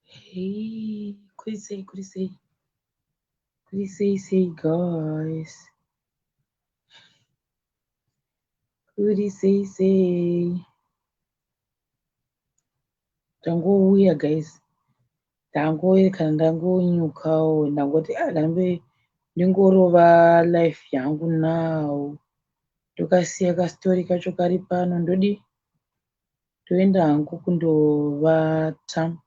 Hey, could you say, say, guys? Could you say? Ndangouya guys, kana ndangonyukawo, ndangoti ndambe ndingorova life yangu now. Ndokasiya kastori kacho kari pano, ndodi toenda hangu kundovata.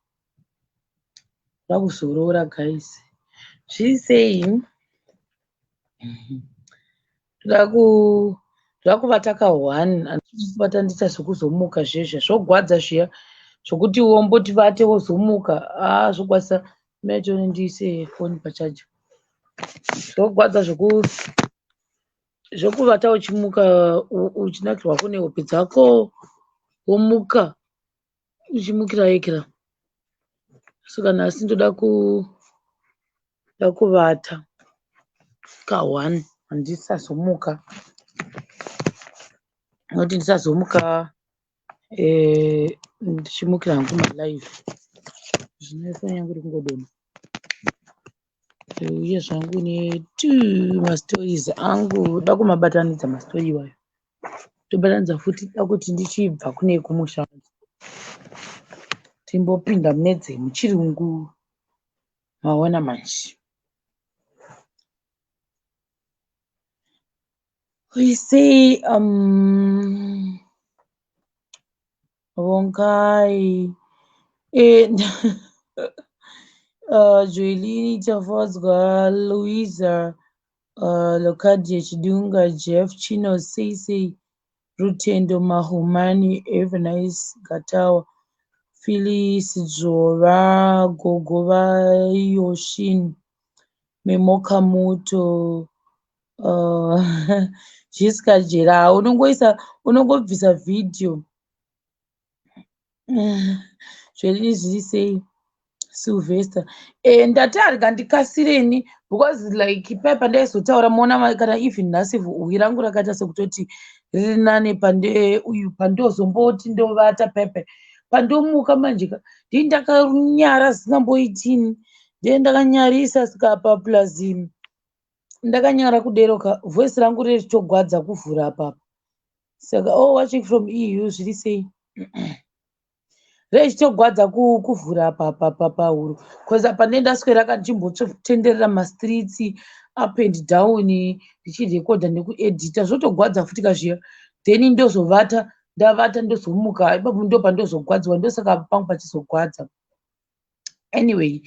Vakuzorora guys. Zvisei? Toda kuvata ka1 andikuvata ndisazokuzomuka zvezva zvogwadza zviya zvokuti womboti vate wozomuka zvogwadzisa mecho ndiise foni pachaja. Zvogwadza zvokuvata uchimuka uchinakirwa kune hope dzako womuka uchimukira ekera. Saka nhasi ndoda kuvata ka1 handisazomuka noti ndisazomuka ndichimukira hangu malive zvinofanya kuti kungodoma uye zvangu mastorizi angu da kumabatanidza mastori iwayo tobatanidza futi da kuti ndichibva kune kumushando timbopinda mune dzemuchirungu maona manje. We say Wonkai and Joelini Tafazga, Louisa, Lokadia Chidunga, Jeff Chino, Sisi, Rutendo Mahumani, Evanice Gatawa, Phyllis Zora, Gogova Yoshin, Memoka Moto, Jessica Jera, unongobvisa video. Zverizvisei Sylvester ndati arika ndikasireni because like pepa ndaizotaura muona kana even nhasi uyi rangu rakaita sekutoti riri nane pandozomboti ndovata pepe pandomuka manjika ndii ndakanyara zisingamboitini ndee ndakanyarisa sikapa plus ndakanyara kuderoka voice rangu richitogwadza kuvhura papa saka watching from EU zviri sei rechitogwadza kuvhura pahuro bcause apa ndendaswera kandichimbotenderera mastreets up and down ndichirekodha nekuedhita zvotogwadza futi kazviya then ndozovata ndavata ndozomuka ipapo ndo pandozogwadzwa ndosaka pangu pachizogwadza. Anyway,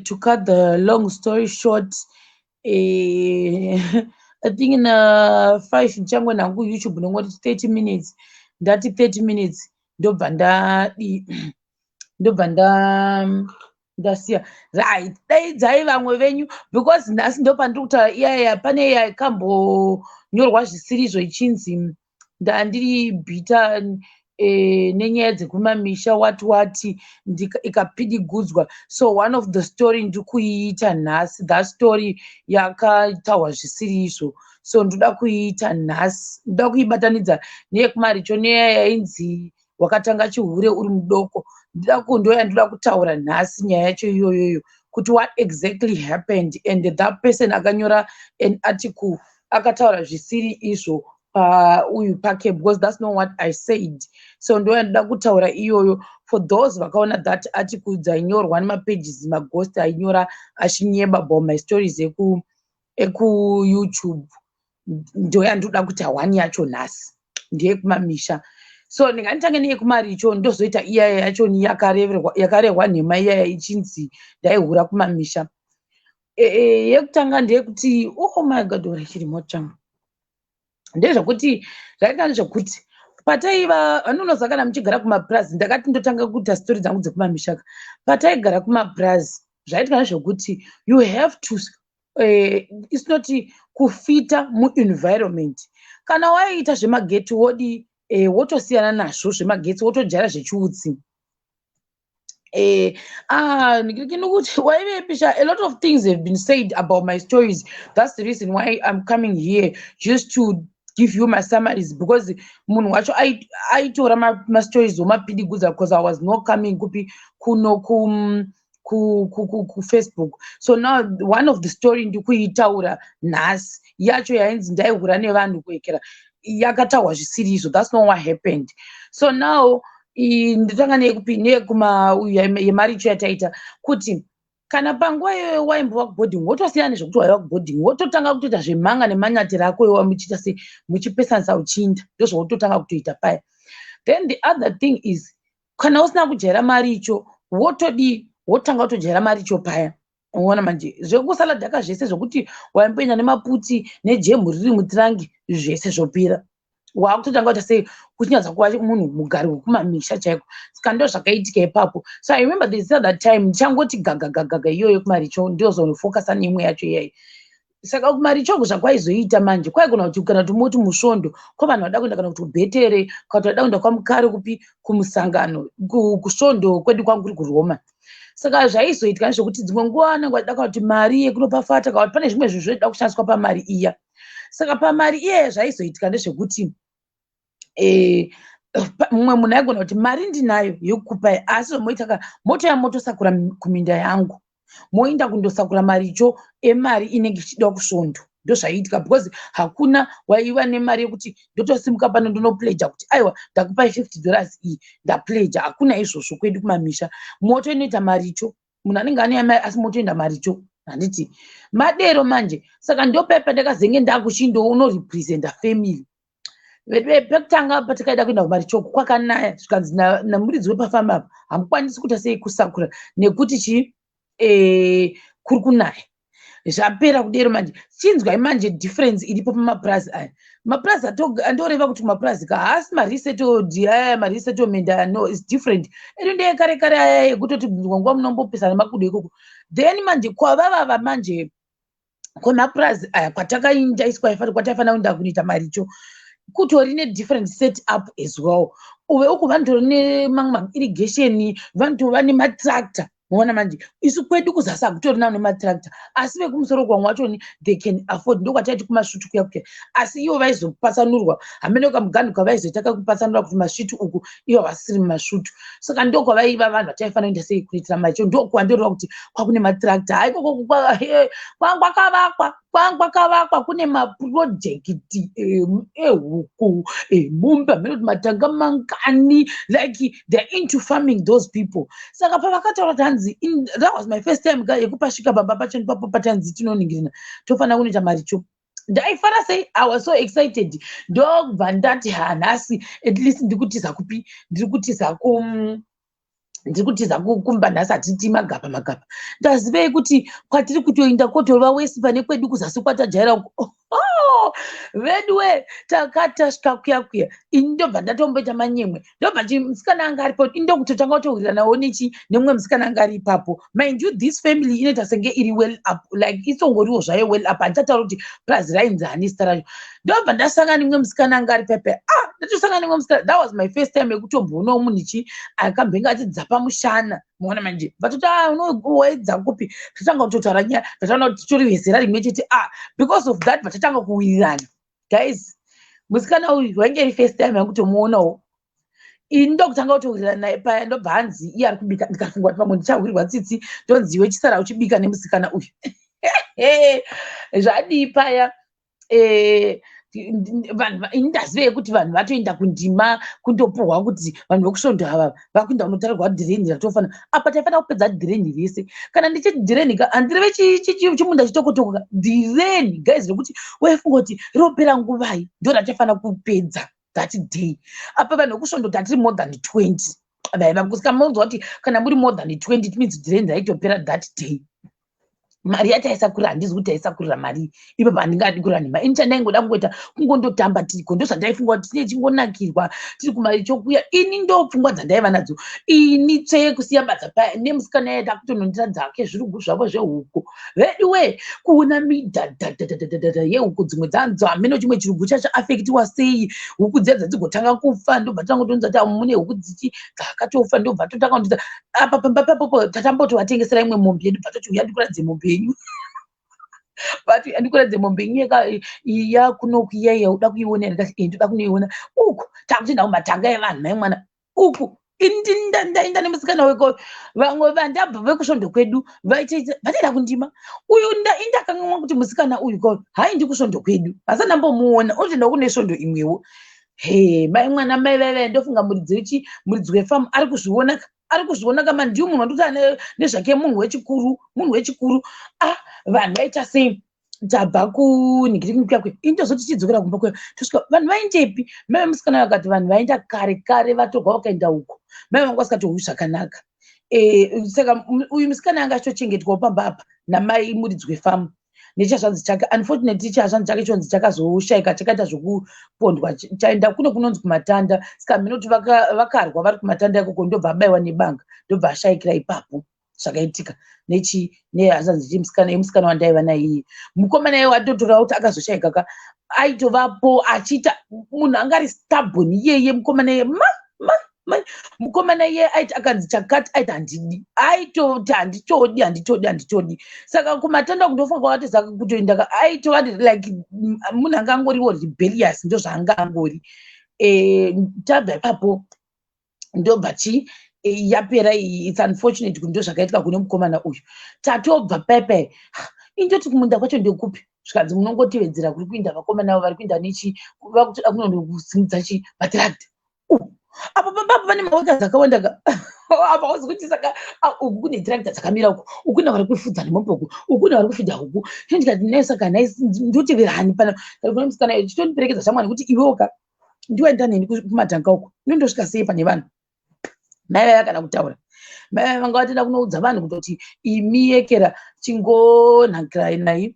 to cut the long story short, I think in 5 ndichangwa nangu YouTube nongoti 30 minutes ndati 30 minutes ndobva ndasiya right daidzai vamwe venyu because nhasi ndo pandiri kutaura iyaya pane yakambonyorwa zvisirizvo ichinzi ndandiri bhita nenyaya dzekumamisha wati ikapidigudzwa. So one of the story ndiri kuiita nhasi, that story yakataurwa zvisiri izvo, so ndoda kuiita nhasi, ndoda kuibatanidza neyekumaricho neya yainzi wakatanga chihure uri mudoko. Ndoda kutaura nhasi nyaya yacho iyoyoyo kuti what exactly happened and that person akanyora an article akataura zvisiri izvo uyu pake because that's not what I said. So ndoda kutaura iyoyo for those vakaona that article dzainyorwa nemapages maghost ainyora achinyeba about my stories eku YouTube. Ndoya ndoda kuti one yacho nhasi ndeyekumamisha. So ndinganitange neyekumaricho ndozoita iyaya yacho yakarehwa nhema iyaya ichinzi ndaihura kumamisha. Yekutanga ndeyekuti oh my god chiri moto ndezvekuti zvaita nezvekuti pataiva anonoza kana muchigara kumapurazi ndakati ndotanga kuita stori dzangu dzekumamishaka pataigara kumapurazi zvaitika nezvekuti you have to it's not kufita muenvironment. Kana waiita zvemagetsi wodi wotosiyana nazvo zvemagetsi wotojara zvechiutsi A lot of things have been said about my stories. That's the reason why I'm coming here, just to give you my summaries, because munhu wacho aitora my stories omapidiguza, because I was not coming kupi kuno ku Facebook. So now one of the story ndikuitaura nhasi yacho yainzi ndaihura nevanhu kuekera yakataurwa zvisiri izvo. That's not what happened. So now ndotanga yemaricho yataita kuti kana panguva iyoyo waimbova kuboarding wotosiyana nezvekuti waiva kuboarding, wototanga kutoita zvemhanga nemanyatiro ako iwowa muchiita se muchipesanisa uchinda, ndozvautotanga kutoita paya. Then the other thing is, kana usina kujaira maricho wotanga kutojaira maricho paya. Unoona manje zvekusala dhaka zvese zvokuti waimboenda nemaputi nejemu riri mutirangi zvese zvopira. Wakutotanga kuita sei kuchinyadza kuva munhu mugari wekumamisha chaiko. Saka ndo zvakaitika ipapo. So I remember this that time ndichangoti gagagagaga iyoyo kumaricho ndozonofokasa neimwe yacho iyayi. Saka kumaricho zvakaizoita manje kwaigona kuti kana tumoti musvondo kwavanhu vada kuenda kana kuti kubhetere, kana kuti vada kuenda kwamukare kupi kumusangano kusvondo kwedu kwangu kuri kuroma. Saka zvaizoitika nezvokuti dzimwe nguva vanenge vachida kuti mari yekunopa fata, kana kuti pane zvimwe zvinhu zvoda kushandiswa pamari iya. Saka pamari iye zvaizoitika ndezvekuti mumwe munhu aigona kuti mari ndinayo yekukupai, asi zvomoita motoya motosakura kuminda yangu moenda kundosakura maricho emari inenge ichida kusvondo. Ndozvaiitika, because hakuna waiva nemari yekuti ndotosimuka pano ndinopledha kuti aiwa ndakupai $50 iyi ndapledha. Hakuna izvozvo kwedu kumamisha. Motoinoita maricho, munhu anenge ane mari asi motoenda maricho. Handiti madero manje. Saka ndopai pandakazenge ndakuchindorepresenta family. Pekutanga patakaida kuenda kumaricho kwakanaya, zvikanzi namuridzi wepafamba apa hamukwanisi kuita sei kusakura nekuti kuri kunaya. Zvapera kudero manje. Chinzwai manje difference iripo pamapurazi aya. Mapurazi andoreva kuti mapurazi haasi maresettlement no, is different. Edo ndeyekare kare aya yekutoti nguva munombopesana makudo ikoko. Then manje kwavava manje kwemapurazi aya kwatakaindaiswa kwatafanira kuenda kunoita maricho, kutori ne-different set up as well. Uve uku vanhu ne irrigation, vanhu vane matractor. Muona manje isu kwedu kuzasi hakutori nawo nematractor, asi vekumusoro kwangu wachoni they can afford. Ndokwataiti kumasvutu kuya kuya, asi ivo vaizopatsanurwa. hamene kamuganhu kavaizoitaka kupatsanurwa kuti masvutu uku ivo vasiri mumasvutu. Saka ndokwavaiva vanhu vataifanira kuenda sei kuitira maricho. Ndokwandoreva kuti kwakune matractor. Haikoko kwakavakwa kune mapurojekiti ehuku emumba, hamene kuti matanga mangani, like they're into farming those people. Saka pavakataura tanzi that was my first time yekupasvika baba pacho papo patanzi tinoningirana tofanira kunoita maricho. Ndaifara sei, I was so excited. Ndobva ndati hanhasi at least ndikutiza kupi, ndirikutiza kumba nhasi hatiti magaba. Ndazivei kuti kwatiri kutoenda kotova wesi pane kwedu kuzasi kwatajaira uko. Veduwe takatasvika kuya indobva ndatomboita manyemwe. Ndobva musikana anga aripo indokutotanga kutowiriranawo nemumwe musikana anga ari ipapo. Mind you, this family inoita senge iri well up, like itsongoriwo zvayo well up. Handitaura kuti purazi rainzi hanista racho. Ndobva ndasangana nemumwe musikana anga ari pepe. Ndatosangana nemumwe musikana. That was my first time yekutomboonawo munhu akambenge achidza pamushana. Muona manje vatoti unoedza kupi, tatanga kutotaura nyaya, tataona kuti titori vezera rimwe chete. Because of that vatatanga kuwirirana. Guys, musikana uyu wainge iri first time yakutomuonawo. Ndokutanga kutowirirana naye paya. Ndobva hanzi iye ari kubika, ndikafungwa kuti pamwe ndichawirwa tsitsi ndonziwe chisara uchibika nemusikana uyu. Zvadii paya. Ndazivei kuti vanhu vatoenda kundima kundopuhwa kuti vanhu vekusvondo ava vakuenda kunotarirwa dhireni ratofana. Apa taifanira kupedza dhireni rese. Kana ndichiti dhireni handireve chimunda chitokotoko. Dhireni guys rekuti waifunga kuti ropera nguvai ndo rataifanira kupedza that day. Apa vanhu vekusvondo tatiri more than 20. Kusika munonzwa kuti kana muri more than 20 it means dhireni raitopera that day. mari yataisakura handizi kuti taisakurira mari ipo pandingadi kurira nema ini chandaingoda kungoita kungondotamba tiriko ndozvandaifunga kuti tine chingonakirwa tiri kumaricho kuya ini ndopfungwa dzandaiva nadzo ini tsveye kusiya badza paya nemusikana yaita kutonondiradza ake zvirugu zvavo zvehuku vediwe kuona midhadhadhadhadhadha yehuku dzimwe dzanzo hameno chimwe chirugu chacho afektiwa sei huku dzedza dzigotanga kufa ndobva tangotonza kuti mune huku dzichi dzakatofa ndobva totanga kundidza apa pamba papopo tatambotovatengesera imwe mombe yedu bva toti uya ndikuradze mombe yenyu but andikuradze mombe yenyu yakunokuyeya uda kuiona ndikati ndoda kunoiona uku takutinda kumatanga evanhu mai mwana uku ndaenda nemusikana weko vamwe vandabva vekusvondo kwedu vataida kundima uyu indakanganwa kuti musikana uyu ko haindi kusvondo kwedu hasanambomuona otoenda kune svondo imwewo he mai mwana mai vaive ndofunga muridzi wefamu ari kuzviona kama ndiyo munhu wandikuti nezvake munhu wechikuru vanhu vaita sei tabva kunhingirikuya indozoti tichidzokera kumba kweyo tosvika vanhu vaindepi mai vemusikana vakati vanhu vaenda kare vatorwa vakaenda uko mai vangu vasikati uyu zvakanaka saka uyu musikana anga achitochengetwawo pamba apa namai muridzi wefamu nechazvanzi chake unfortunately chazvanzi chake chonzi chakazoshayika chakaita zvokupondwa chaenda kune kunonzi kumatanda saka mhino kuti vakarwa vari kumatanda ikoko ndobva abayiwa nebanga ndobva ashayikira ipapo zvakaitika nehazvanzi musikana wandaiva naiyi mukomana iye watotorawo kuti akazoshayikaka aitovapo achiita munhu anga ari stubborn iyeye mukomana iye mukomana iye aiti akanzi chakati aiti handidi aitoti handitodi saka kumatanda kundofunga kwatezaka kutoenda aitoti like munhu anga angoriwo rebellious ndo zvaanga angori tabva ipapo ndobva yapera it's unfortunate kuti ndo zvakaitika kune mukomana uyu tatobva pepe indoti kumunda kwacho ndekupi zvikanzi munongotivedzera kuri kuinda vakomana avo vari kuinda nechi vakutoda kunonokusimudza chibatiragda apa papapo pane mawakazi akawanda apa auzi kuti saka uku kune tiragda dzakamira uku ukuna vari kufudza nemombe uku ukuna vari kufidha huku ndikati naye saka naye ndoteverani pana kune musikana chitondiperekedza shamwani kuti iweoka ndiwaenda neni kumatanga uku inondosvika sei pane vanhu mai vaiva kana kutaura mai vaiva vanga vatenda kunoudza vanhu kutoti imi yekera chingonhakira nai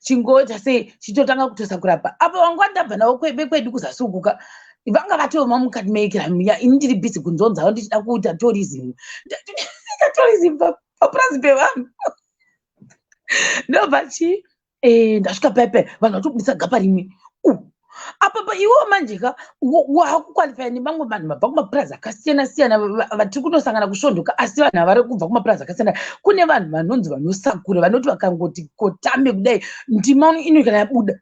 chingoita sei chitotanga kutosa kurapa apa vanga ndabva navo kwedu kuzasukuka vanga vatoma mukati meikira miya ini ndiri bhizi kunzonzawo ndichida kuita tourism papurazi pevanhu ndobva ndasvika pepe vanhu vatobudisa gapa rimwe apa iwewo manjeka wakukwalifya nevamwe vanhu vabva kumapurazi akasiyana-siyana vatiri kunosangana kusvondoka asi vanhu avari kubva kumapurazi akasiyana kune vanhu vanonzi vanosakura vanoti vakangoti kotame kudai ndima ino kana yabuda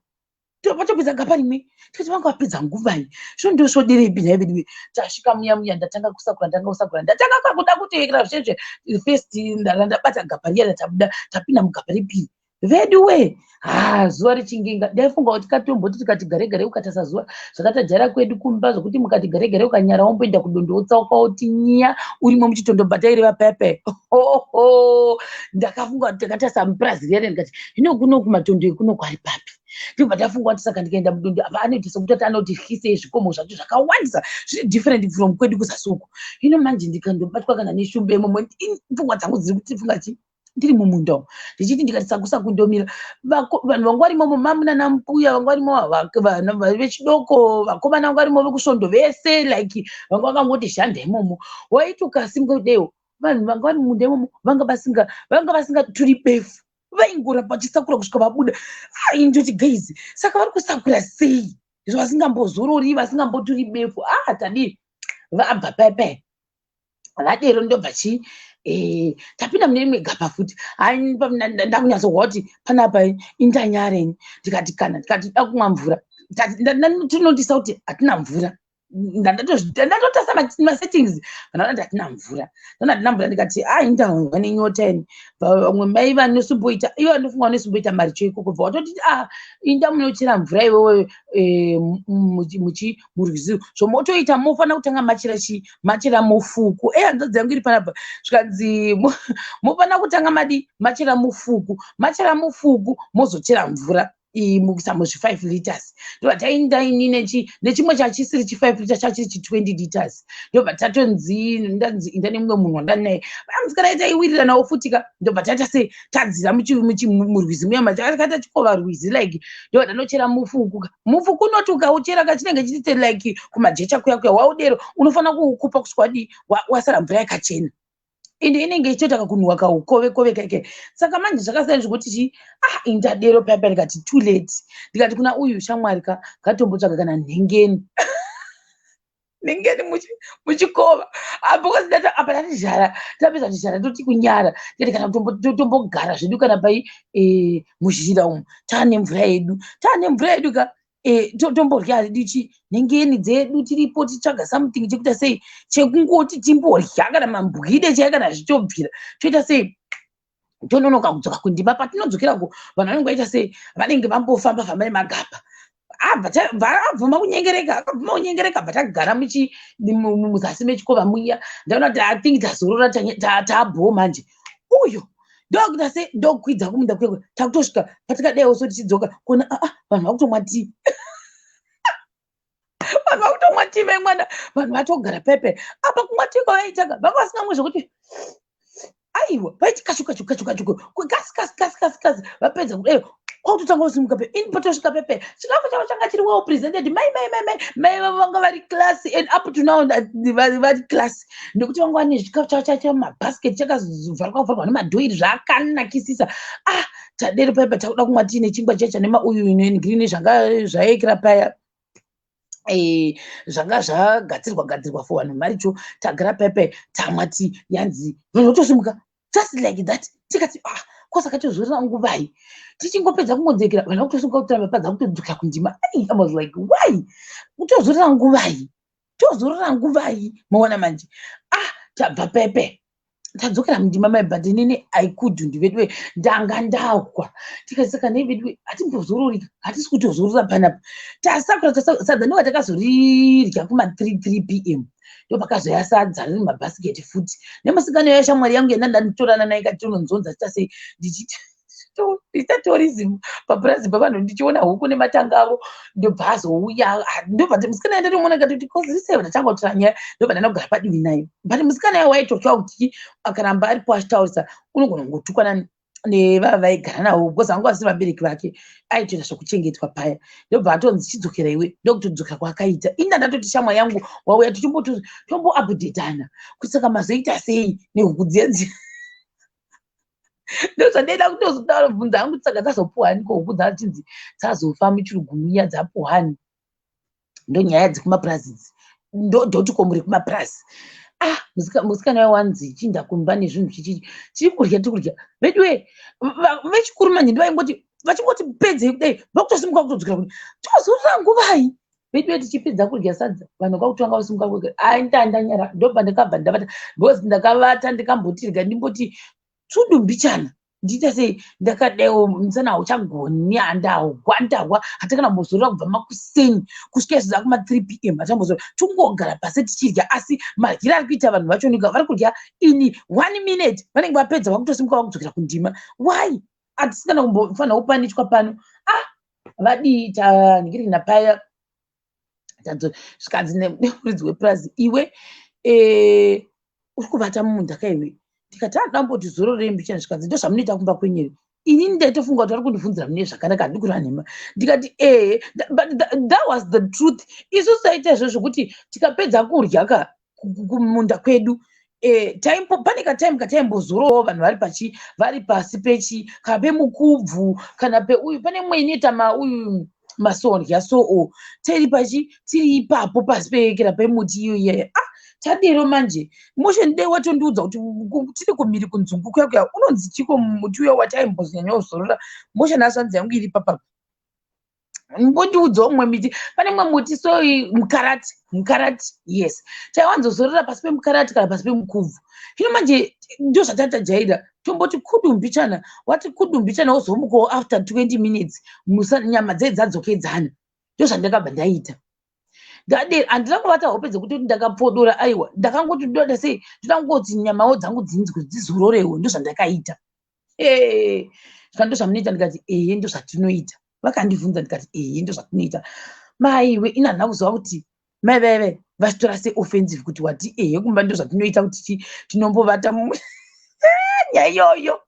vatopedza gapa rimwe toti vanga vapedza nguvai zvo ndosvoderepi nhaye vedu tasvika muya ndatanga kusakura ndatanga kakuda kutoekera zvizvezve first ndabata gapa riya tabuda tapinda mugapa repiri veduwe zuva richinginga ndaifunga kuti katomboti tikati gare ukatasa zuva zvakatajara kwedu kumba zvokuti mukati gare ukanyara womboenda kudondoutsa ukaoti nya urimo muchitondobata ireva pepe ndakafunga kuti takatasa mupurazi riya ndikati hino kuno kumatondo kuno kwari papi ndibva ndafunga kuti saka ndikaenda mudondo apa anoitisa kuti anoti hlise zvikomo zvacho zvakawandisa zviri different from kwedu kuzasuku hino manje ndikandobatwa kana neshumbe momwe pfungwa dzangu dziri kutifunga chi ndiri mumunda ndichiti ndikatisakusa kundomira vanhu vanga varimomo mamuna nambuya vanga varimo vechidoko vakomana vanga varimo vekusvondo vese like vanga vakangoti shanda imomo waiti ukasimuka kudewo vanhu vanga vari mumunda imomo vanga vasingaturi befu vaingora vachisakura kusvika vabuda indoti geizi saka vari kusakura sei izvo vasingambozorori vasingamboturi befu tadii vabva pepe vadero ndobva tapinda mune rimwe gapa futi ndakunyatsogwa kuti panapa indanyareni ndikati kana ndikati da kumwa mvura tinotisa kuti hatina mvura ndatotasa masettings vanaona hatina mvura ndikati indawa nenyota eni vamwe mai vanosumboita ivo vanofunga vanosumboita maricho ikoko bva watoti inda munochera mvura iwewe murwizi zvomotoita mofana kutanga machera mufuku hanzvadzi yangu iri panapa zvikanzi mofana kutanga machera mufuku mozochera mvura imukisa muzvi 5 liters ndobva tainda ini nechimwe chachisiri chi 5 liters chachiri chi 20 liters ndobva tatonzi ndanzi inda nemumwe munhu wandani naye musikana aita iwirira nawo futika ndobva taita se tadzira murwizi muya takaita chikova rwizi like ndobva ndanochera mufu kunoti ukauchera kachinenge chitite like kumajecha kuya waudero unofanira kukupa kuswadi wasara mvura yakachena ende inenge ichitotaka kunhuhwa kaukove keke saka manje zvakasiyana zvekuti indadero paya ndikati too late ndikati kuna uyu shamwari katombotsvaga kana nhengeni muchikova because apa tatizhara tapedza tizhara toti kunyara ndikati kana tombogara zvedu kana pai muzhira umu taane mvura yedu ka tomborya hadichi nhengeni dzedu tiripo tichitsvaga something chekuita sei chekungoti timborya kana mambwide chai kana zvichobvira toita sei tononoka kudzoka kundima patinodzokerako vanhu vanenge vaita sei vanenge vambofamba famba nemagaba abvuma kunyengereka bva tagara muzasi mechikova muya ndaona kuti I think tazorora taabho manje uyo ndokuita sei ndokwidza kumunda kwekwe takutosvika patikadaiwo so tichidzoka kuona vanhu vakutomwa tii vanhu vakutomwa tii vemwana vanhu vatogara pepe apa kumwa tii kwavaitaka vanga vasingamwe zvokuti aiwa vaiti kachukachukachukachuka kasi vapedza kudai kwakutotanga kusimuka pe ini patosvika pepe chikafu chavo changa chiri well presented mai vanga vari klasi and up to now vari klasi nekuti vanga vane chikafu chavo chacho mabhasiketi chakavharwa nemadhoiri zvakanakisisa tadere pepe takuda kumwa tii nechingwa chacha nemauyu green zvanga zvaekera paya zvanga zvagadzirwa for vanhu maricho tagara pepe tamwa tii yanzi vanhu votosimuka just like that tikati kwasaka tozorora nguvai tichingopedza kungodzekera vanhu vakutosimuka kuti vapadza kutodzokera kundima I was like why tozorora nguvai maona manje tabva pepe tadzokera mundima mai but inini I couldn't vedwe ndanga ndakwa tikasaka nevedwe hatimbozorori hatisi kutozorora panapa tasakura sadza ndoka takazorirya kuma 3 p.m. ndopakazoya sadza riri mabhasiketi futi nemusikana yashamwari yangu yendandanitorana naye katinonzonza titasei ndichita tourism papurazi pavanhu ndichiona huku nematanga avo ndobva azouya ndobva musikana yandatomuona katoti koziseva ndatangotora nyaya ndobva ndanogara padivi naye but musikana yawo waitotya kuti akaramba aripo achitaurisa unogona kungotukwana nevava vaigara navo because anga vasiri vabereki vake aitoita zvokuchengetwa paya ndobva atonzi chidzokera iwe ndokutodzokera kwakaita inda ndatoti shamwari yangu wauya tomboupdatana kuti saka mazoita sei nehuku dzenzi ndozvandaida kutozobvunza hangu kuti saka dzazopuhani kohuku dzachinzi dzazofa muchirugumuya dzapuhani ndonyaya dzekumapurazi idzi ndoti komuri kumapurazi musikana wanzi chinda kumba nezvinhu chiri kurya vedwe vechikuru manje ndivaingoti vachingoti pedze kudai vakutosimuka kutodzokera kuti tozorora nguvai vedwe tichipedza kurya sadza vanhu vakutanga kusimuka kwega ndandanyara ndobva ndakabva ndavata because ndakavata ndikambotirya ndimboti tsudumbichana ndiita sei ndakadaiwo musana uchagoni ndahwa hatakana mbozorora kubva makuseni kusvika zviza kuma 3 p.m. hatambozorora tongogara pasi tichirya asi maryiro ari kuita vanhu vacho vari kurya ini 1 minute vanenge vapedza vakutosimuka vakudzokera kundima why hatisikana kumbofanira kupanichwa pano vadii tanhingirina paya zvikanzi nemuridzi wepurazi iwe uri kuvata mumunda kaiwe ndikati ndamboti zororei mbichana zvikanzi ndo zvamunoita kumba kwenyeri inini ndaitofunga kuti vari kundibvunzira mune zvakanaka handikuri vanhema ndikati that was the truth isusu taita izvo zvokuti tikapedza kurya kumunda kwedu pane katime kataimbozororawo vanhu vari pasi pechi kana pemukubvu kana peuyu pane mumwe inoita uyu masonhya so tiri ipapo pasi peekera pemuti iyoiyeya tadero manje motion day watondiudza kuti tiri kumhiri kunzungu kuya unonzi chiko muti uya wataimbozonyanya kuzorora motion asvanzi yangu iri papa mbondiudzawo mumwe miti pane mumwe muti so mukarati yes taiwanzozorora pasi pemukarati kana pasi pemukubvu hino manje ndo zvatatajaira tomboti kudumbichana wati kudumbichana wozomukawo after 20 minutes nyama dzedu dzadzokedzana ndo zvandakabva ndaita handinangovata hope dzekuti ndakapodora aiwa ndakangoti ndoda sei ndinangoti nyamawo dzangu dzizororewo ndo zvandakaita ndo zvamunoita ndikati ndo zvatinoita vakandibvunza ndikati ndo zvatinoita. Maiwe inanha kuzova kuti mai vaive vachitora seoffensive kuti wati kumba ndo zvatinoita kuti tinombovata nyaya iyoyo.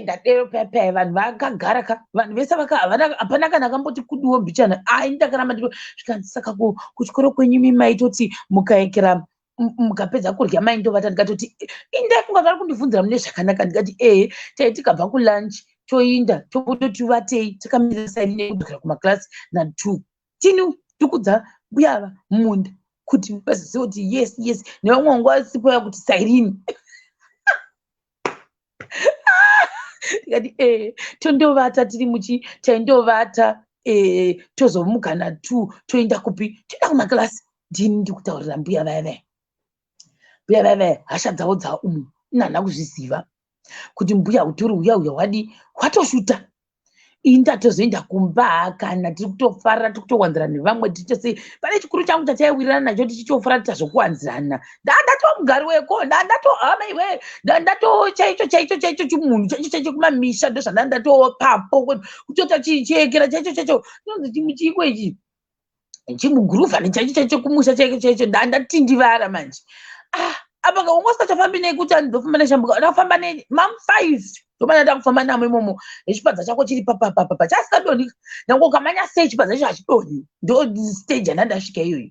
Ndatero paya vanhu vakagara vanhu vese hapana kana akamboti kudiwo mbichana ndakaramba ndiro zvikanzisaka kuchikoro kwenyu imi maitoti mukaekera mukapedza kurya maindovata ndikatoti indai kunga vari kundibvunzira mune zvakanaka ndikati tai tikabva kulunch toinda topototi vatei takamira saini nekudzoka kumaklasi na2 tini tikudza buyava mumunda kuti vazizive kuti yes nevamwe nguva isipo yakuti sairini tikati tondovata tiri taindovata tozomuka na2 toenda kupi toenda kumaklasi ndini ndikutaurira mbuya vaive hasha dzavo dzaumu inhana kuzviziva kuti mbuya utori uya wadi watoshuta ndatozoenda kumba kana tiri kutofarira tiri kutowanzirana nevamwe tichose pane chikuru changu chataiwirirana nacho tichichofara titazvokuwanzirana ndandatova mugari weko ndandatomaiwe ndandato chaicho chimunhu chaicho kumamisha ndo zvandandatopapo kutota chiekera chaicho nonzi chimuchiko ichi chimuguruvhani chaicho kumusha chaicho ndatindivara manje apa kaungosachafambi nei kuti andofamba neshambuka ndakufamba mam5 ndomana ndakufamba namo imomo nechipadza chako chiri papapapa chasikadoni nango ukamanya sei chipadza icho hachidoni ndo stage andandasvika iyoyo.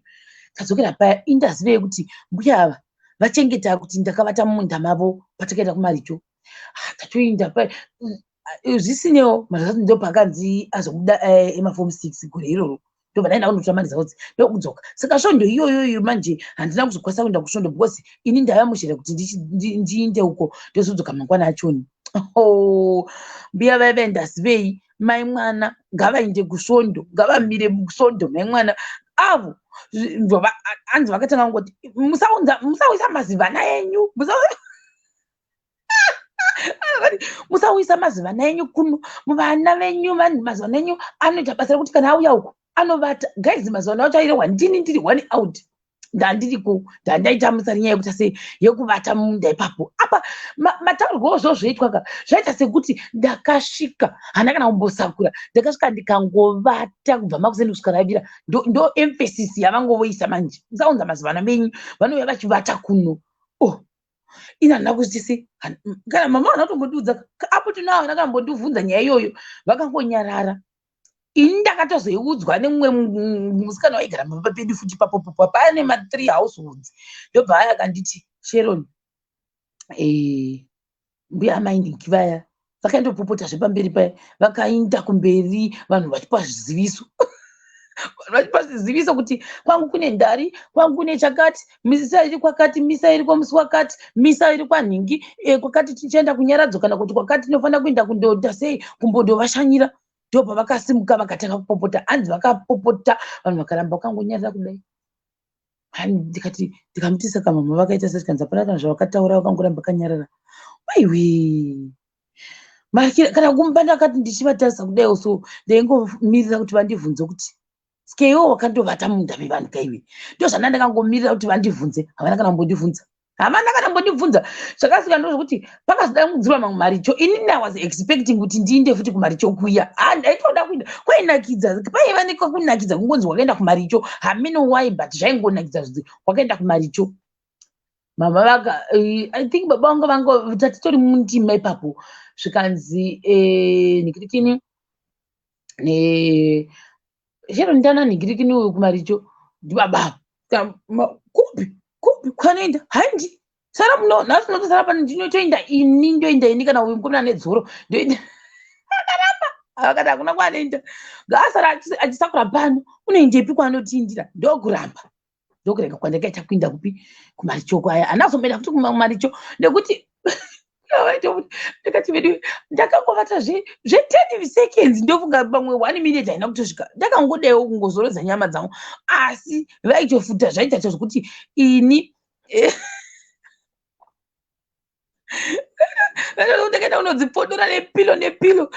Tadzokera paya indazivei kuti mbuya ava vachengeta kuti ndakavata mumunda mavo patakaenda kumaricho. Tatoinda paya zvisinewo mazvati ndo pakanzi azobuda emaform 6 gore iroro ndovandaenda kundotamaniza kuti ndokudzoka saka svondo iyoyoyo manje handina kuzokwanisa kuenda kusvondo because ini ndavamushira kuti ndiinde uko ndozodzoka mangwana achoni. Mbuya vaive ndazivei mai mwana ngavainde kusvondo ngavamire kusvondo mai mwana avo hanzi vakatanga kungoti musauisa mazivana enyu musauisa mazivana enyu kuno muvana venyu mazivana enyu anoita basa rekuti kana auya uko anovata gaizi mazivana acho airehwa ndini ndiri one out ndandiriko ndandaita musari nyaya yekuti sei yekuvata munda ipapo apa mataurirwo zvoitwa ka zvaita sekuti ndakasvika hana kana kumbosakura ndakasvika ndikangovata kubva makuseni kusvika ravira ndo emphasis yavangovoisa manje musaunza mazivana venyu vanouya vachivata kuno inhana kuzvisi kana mama vanotombodiudza apo tinawo vakambondibvunza nyaya iyoyo vakangonyarara. Ini ndakatozoiudzwa nemumwe musikana waigara pamba pedu futi papopo pane ma3 households ndobva aya akanditi Sharon mbuya amainiki vaya vakaindopopota zvepamberi paya vakainda kumberi vanhu vachipa zviziviso vachipa zviziviso kuti kwangu kune ndari kwangu kune chakati misa iri kwakati misa iri kwamusi wakati misa iri kwanhingi kwakati tichienda kunyaradzo kana kuti kwakati tinofanira kuenda kundoita sei kumbondovashanyira ndopa vakasimuka vakatanga kupopota hanzi vakapopota vanhu vakaramba vakangonyarira kudai. Ndikati ndikamutisa kamama vakaita setikanzi hapana kana zvavakataura vakangoramba vakanyarara. Aiwe kana kumba ndakati ndichivatarisa kudai so ndaingomirira kuti vandibvunze kuti sikewo wakandovata munda mevanhu kaiwe ndo zvandandakangomirira kuti vandibvunze havana kana kumbondibvunza havana kana kumbondibvunza zvakasika ndozvokuti pakazodaimudzirwa mamwe maricho inini I was expecting kuti ndiinde futi kumaricho kuya ndaitoda kuenda kwainakidza paiva nekunakidza kungonzi wakaenda kumaricho hamino why but zvaingonakidza zvidzi wakaenda kumaricho mama vaka I think baba vangu tatitori mundima ipapo zvikanzi nikirikini chero ndana nikirikini uyu kumaricho ndibaba kupi kwanoenda handi sara muno nhasi notosara pano ndinotoenda ini kana uyu mukomana nedzoro ndoenda akaramba akati hakuna kwanoenda ngaasara achisakura pano unoendepi kwanotindira ndokuramba ndokurega kwandakaita kuinda kupi kumaricho kwaya anazomboenda futi kumaricho nekuti ndakati vedu ndakangovata zve10 seconds ndofunga pamwe 1 minute haina kutosvika ndakangodawo kungozorodza nyama dzangu asi vaitofuta zvaita zvekuti ini ndakaenda unodzipodora nepilo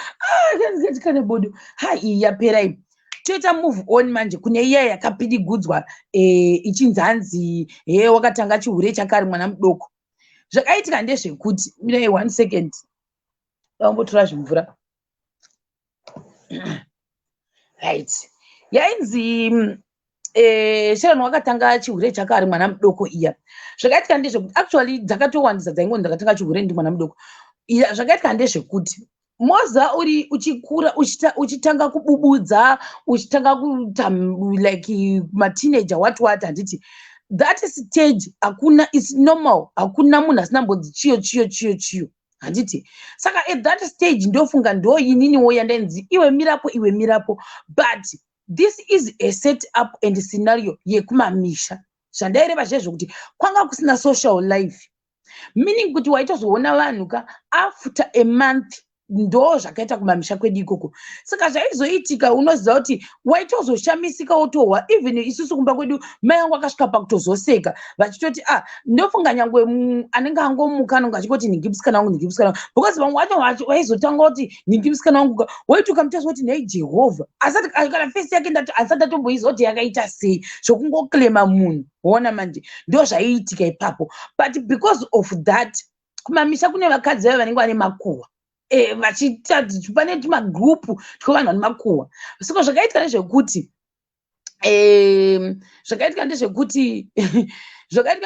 kana bodo hai yapera toita move on manje kune iya yakapidigudzwa ichinzi hanzi wakatanga chihure chakari mwana mudoko. Zvakaitika ndezvekuti 1 second ndambotora zvimvura Right. Yainzi Sharon wakatanga chihure chakari mwana mudoko iya. Zvakaitika ndezvekuti actually dzakatowandisa dzaingo ndakatanga chihure ndi mwana mudoko. Iya zvakaitika ndezvekuti moza uri uchikura uchitanga kububudza uchitanga kuita like teenager what handiti that stage akuna is normal akuna munhu asina mbodzi chiyo handiti saka at that stage ndofunga ndo ininiwo yandainzi iwe mirapo but this is a set up and scenario yekumamisha zvandaireva zvezvo kuti kwanga kusina social life meaning kuti waitozoona vanhu ka after a month ndo zvakaita kumamisha kwedu ikoko saka zvaizoitika unoziva kuti waitozoshamisika wotohwa even isusu kumba kwedu mai angu akasvika pakutozoseka vachitoti ndofunga nyangwe anenge angomuka anonga achingoti ningimusikana wangu because vamwe vacho vaizotanga kuti ningimusikana wangu waiti ukamutaza kuti nhai jehovha asati kana fesi yake asati atomboiziva kuti yakaita sei zvokungoklema munhu waona manje ndo zvaiitika ipapo but because of that kumamisha kune vakadzi vaya vanenge vane makuhwa vachita pane tumagrupu twavanhu vane makuhwa saka zvakaitika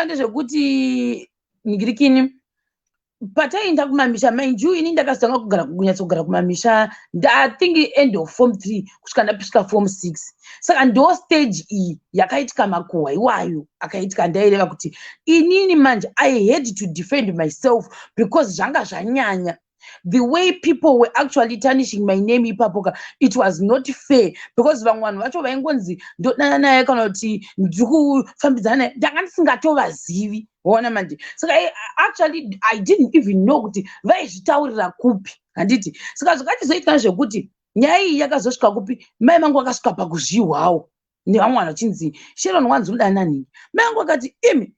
ndezvekuti nigirikini pataenda kumamisha mainju ini ndakazotanga kunyatsogara kumamisha I think end of form 3 kusvika ndapisvika form 6 saka ndo stage iyi yakaitika makuhwa iwayo akaitika ndaireva kuti inini manje I had to defend myself because zvanga zvanyanya. The way people were actually tarnishing my name ipapoka, it was not fair because vamwe vacho vaingonzi ndodana naye kana kuti ndikufambidzana naye ndanga ndisingatovazivi waona manje saka actually I didn't even know kuti vaizvitaurira kupi handiti saka zvakachizoitika zvekuti nyaya iyi yakazosvika kupi mai mangu akasvika pakuzvihwawo nevamwe vanhu vachinzi Sharon wanzi udana nini mai angu akati imi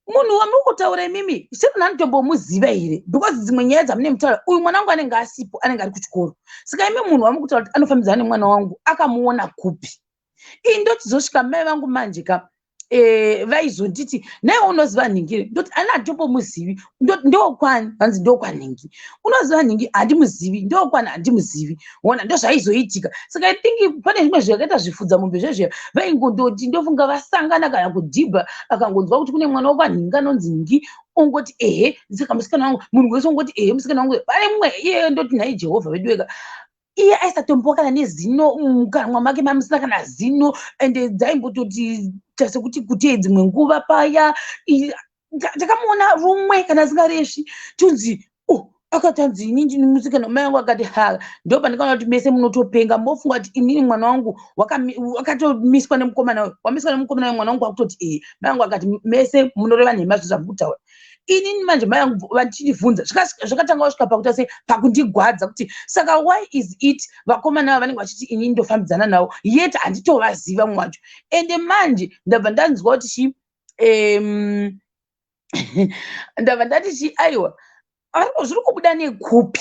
munhu wamuri kutaura imimi Sharon anotombomuziva here because dzimwe nyaya dzamune mutaura uyu mwana wangu anenge asipo anenge ari kuchikoro saka imi munhu wamuri kutaura kuti anofambidzana nemwana wangu akamuona kupi ii ndochizosvika mai vangu manje ka vaizonditi naye unoziva nhingire ndoti ani hatombomuzivi ndoti ndokwani vanzi ndokwanhingi unoziva nhingi handimuzivi ndokwani handimuzivi ona ndo zvaizoitika saka I think pane zvimwe zvakaita zvifudza mombe zvezve vaingondoti ndofunga vasangana kana kudhibha akangonzwa kuti kune mwana wakwanhingi anonzi nhingi ongoti saka musikana wangu munhu wese ongoti musikana wangu pane mumwe iye ndoti nhai jehovha vedu wega iye aisatombokana nezino mukanwa make mamusina kana zino ende dzaimbototi sekuti kutei dzimwe nguva paya takamuona rumwe kana singareshi tunzi akatanzi inini musikana mai angu akati ndo pandikaona kuti mese munotopenga mofunga kuti inini mwana wangu wakatomiswa nemukomana wamiswa nemukomana mwana wangu akutoti mai angu akati mese munoreva nhema zvozvamukutaura inini manje mai angu vachindibvunza zvakatanga kusvika pakuta sei pakundigwadza kuti saka why is it vakomana ava vanenge vachiti inini ndofambidzana navo yet handitovaziva mwacho ende manje ndabva ndanzwa kuti ndabva ndati aiwa zviri kubuda nekupi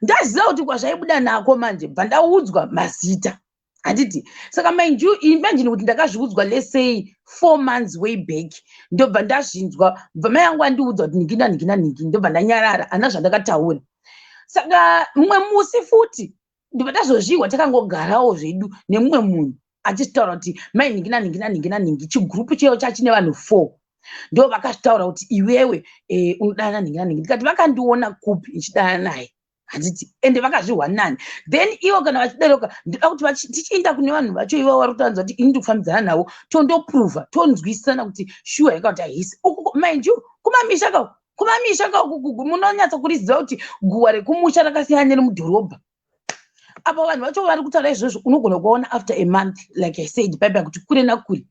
ndaziva kuti kwazvaibuda nako manje bva ndaudzwa mazita handiti saka mainju imagine kuti ndakazviudzwa let's say 4 months way back ndobva ndazvinzwa bva mai angu andiudza kuti ningi ndobva ndanyarara hana zvandakataura saka mumwe musi futi ndobva ndazozviwa takangogarawo zvedu nemumwe munhu achitaura kuti mai ningi chigrupu chaiwo chachine vanhu 4 ndo vakazvitaura kuti iwewe unodana ningi ndikati vakandiona kupi ichidana naye handiti ende vakazvihwa nani then ivo kana vachidaroka ndida kuti tichienda kune vanhu vacho ivo vari kutanza kuti ini ndikufambidzana navo tondopruvha tonzwisisana kuti shuwa yakati haisi uku mainju kumamisha kauku munonyatsa kuriziva kuti guwa rekumusha rakasiyana neremudhorobha apa vanhu vacho vari kutaura izvozvo unogona kuona after a month like I said paipa kuti kure nakure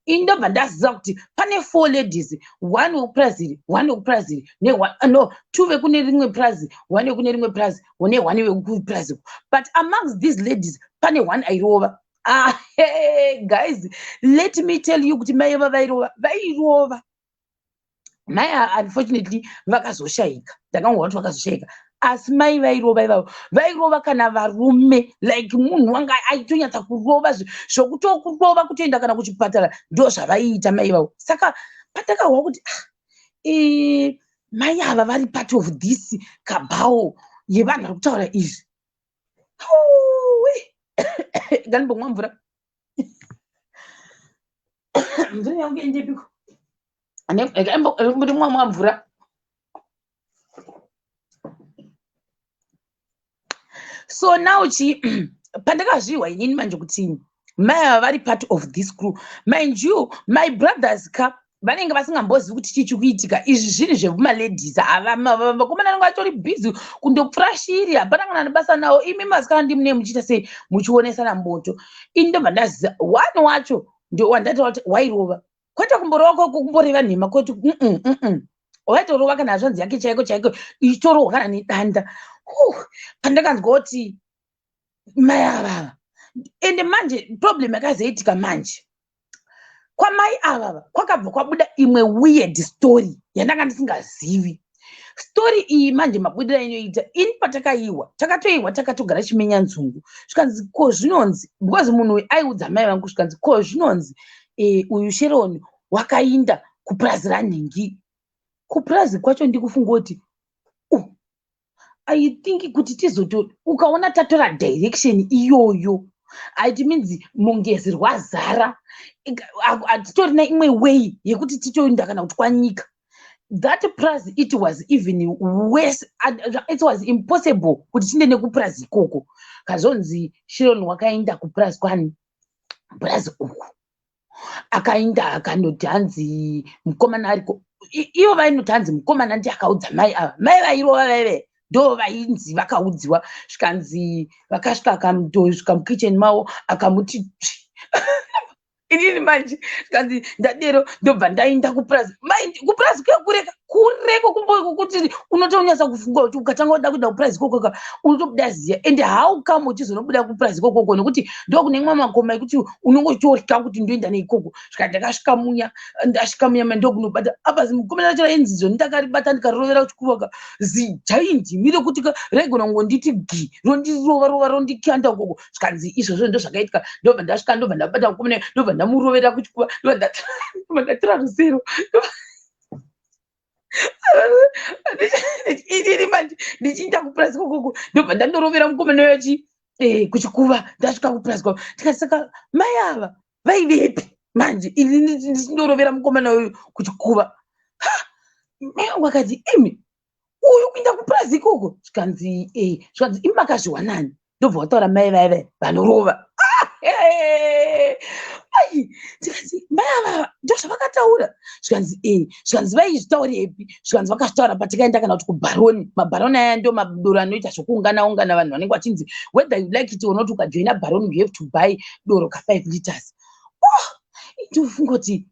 ini ndobva ndaziva kuti pane 4 ladies, one wekupraziri, one wekupraziri, no, 2 vekune rimwe prazi, 1 vekune rimwe prazi, one 1 vekupraziri. But amongst these ladies, pane 1 airova. Hey, guys, let me tell you kuti mai ava vairova. Mai unfortunately vakazoshaika. Ndakangova kuti vakazoshaika. Asi mai vairova ivavo vairova kana varume like munhu wanga aitonyatsa kurova zvokutokurova kutoenda kana kuchipatara ndo zvavaiita mai ivavo saka patakahwa kuti mai ava vari part of this kabao yevanhu vari kutaura izvi Ganibongwa mvura. Mvura yangu indipiko. Muri mwa mvura. So now pandakazviwa inini manje kuti mai vari part of this crew. Mind you, my brothers vanenge vasingambozivi kuti chii chikuitika. Izvi zvinhu zvevumaladies. Vakomana vanenge vatori busy kundopfura shiri, hapana kana nebasa nawo. Imi masikana ndimune muchiita sei muchionesana moto. Ini ndobva ndaziva one wacho ndio wandataura kuti wairova. Kwete kumborova kumboreva nhema kwete waitorova kana zvanzi yake chaiko chaiko ichitorohwa kana nedanda. Pandakanzwa kuti mai avava ende manje problem yakazoitika manje kwamai avava kwakabva kwabuda imwe weird story yandanga ndisingazivi. Story iyi manje mabudira inoita ini patakaiwa takatoiwa takatogara chimenya nzungu zvikanzi ko zvinonzi because munhu aiudza mai vangu zvikanzi ko zvinonzi uyu Sharon wakainda kupurazi ranhingi. Kupurazi kwacho ndikufunga kuti I think kuti tizoto ukaona tatora direction iyoyo it means mungezi rwazara atitorina imwe way yekuti titoinda kana kuti kwanyika. That price it was even worse. It was impossible kuti tinde nekuprice ikoko kazonzi Sharon wakainda kuprice kwani price uku akainda akanoti hanzi mukomana ariko ivo vainoti hanzi mukomana ndi akaudza mai ava mai vairova vaive ndo vainzi vakaudziwa zvikanzi vakasvika akamutosvika mukitchen mavo akamuti inini manje zvikanzi ndadero ndobva ndainda kupurazi kupurazi kureko kumboiko kuti unotonyasa kufunga kuti ukatanga kuda kuda kupurazi kokoko unotobuda ziya ende how come uchizonobuda kupurazi kokoko nekuti ndokune mwa makoma ekuti unongochotya kuti ndoenda neikoko zvika ndakasvika munya ndasvika munya ndokunobata apa zimukomana chara enzizo ndakaribata ndikarovera kuchikuwaka zijaindimire kuti regona ngonditi gi rondirova rova rondikanda ukoko zvikanzi izvozvo ndo zvakaitika ndobva ndasvika ndobva ndabata mukomana ndobva ndamurovera kuchikuwa ndobva ndatira rusero inini manje ndichiinda kupurazi kokoko ndobva ndandorovera mukomana yochi kuchikuva ndasvika kupurazi kwavo tikati saka mai ava vaivepi manje ini ndichindorovera mukomana uyu kuchikuva. Mai wangu akati imi uyu kuinda kupurazi ikoko zvikanzi zvikanzi imi makazviwanani ndobva wataura mai vaive vanorova. Zvikanzi mai ava ndo zvavakataura zvikanzi zvikanzi vaizvitaurepi zvikanzi vakazvitaura patikaenda kana kuti kubharoni. Mabharoni aya ndo madoro anoita zvokuungana ungana vanhu vanenge vachinzi whether you like it or not ukajoina bharoni you have to buy doro ka5 liters. Ndofunga kuti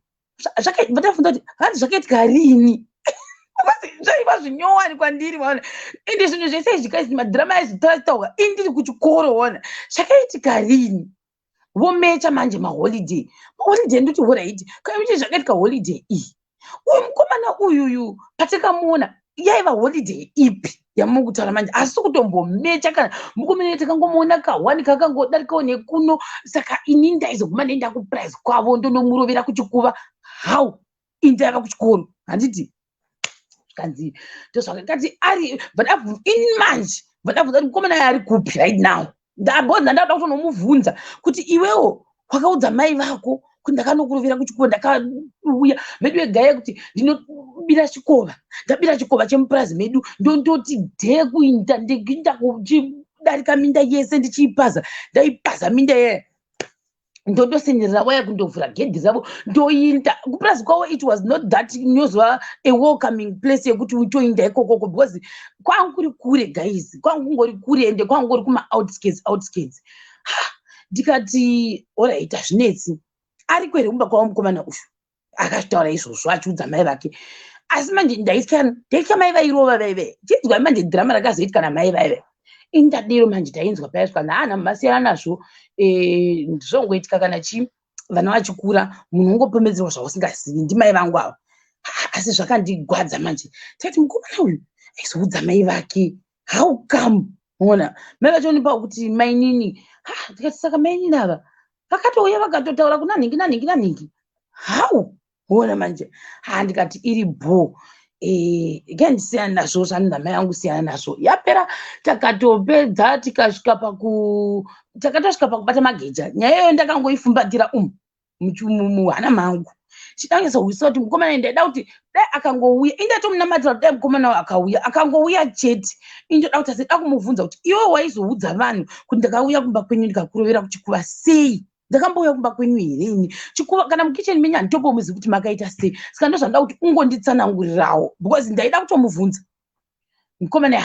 vatafunga kuti hanzi zvakaitika rini zvaiva zvinyowani kwandiri vaona ende zvinhu zvese zvikaisi madhirama aizvitaurwa ini ndiri kuchikoro ona zvakaitika rini vomecha manje maholiday ndoti alright kaiti zvakaitika holiday iyi uyu mukomana uyuyu patakamuona yaiva holiday ipi yamukutaura manje asi kutombomecha kana mukomana takangomuona kahwani kakangodarikawo nekuno saka ini ndaizoguma ndaenda kupurize kwavo ndonomurovera kuchikuva how indaiva kuchikoro handiti zvikanzi ndozvakati ari in manje vadabvunza kuti mukomana ari kupi right now ndabodza ndauda kutonomubvunza kuti iwewo wakaudza mai vako kuti ndakanokurovera kuchikoro ndakauya medu egaye kuti ndinobira chikova ndabira chikova chemupurazi medu ndondoti dhee kuinda ndinda kuchidarika minda yese ndichiipaza ndaipaza minda yeye ndodosenerera waya kundovhura gedhi ravo ndoinda kupurazi kwavo. It was not that nyozva a welcoming place yekuti utoinda ikokoko because kwangu kuri kure guys, kwangu kungori kure ende kwangu kuri kuma outskirts. Ndikati alright azvinetsi ari kwere kumba kwavo mukomana uyu akazvitaura izvozvo achiudza mai vake asi manje ndaitya mai vairova vaive chinzwa manje dhirama rakazoitika namai vaive indadiro manje tainzwa paya zvikana hana masiyana nazvo zvongoitika kana chii vana vachikura munhu ungopomedzerwa zvausingazivi ndimai vangu ava asi zvakandigwadza manje tikati mukomana uyu aizoudza mai vake how come ona mai vachonipa kuti mai nini tikati saka mai nini ava vakatouya vakatotaura kuna ningi how ona manje ndikati iri bho ndisiyana nazvo zvanhu namai angu siyana nazvo yapera takatopedza tikasvika takatosvika pakubata mageja. Nyaya iyoyo ndakangoifumbatira muhana mangu. Chitangisa kuisa kuti mukomana ndaida kuti dai akangouya indatomunamatira kuti dai mukomana akauya akangouya chete indoda kuti asida kumubvunza kuti iwe waizoudza vanhu kuti ndakauya kumba kwenyu ndikakurovera kuchikuva sei, ndakambouya kumba kwenyu here chikuva kana mukicheni menyu handitombomuzivi kuti makaita sei, saka ndozvandida kuti ungonditsanangurirawo because ndaida kutomubvunza. Mukomana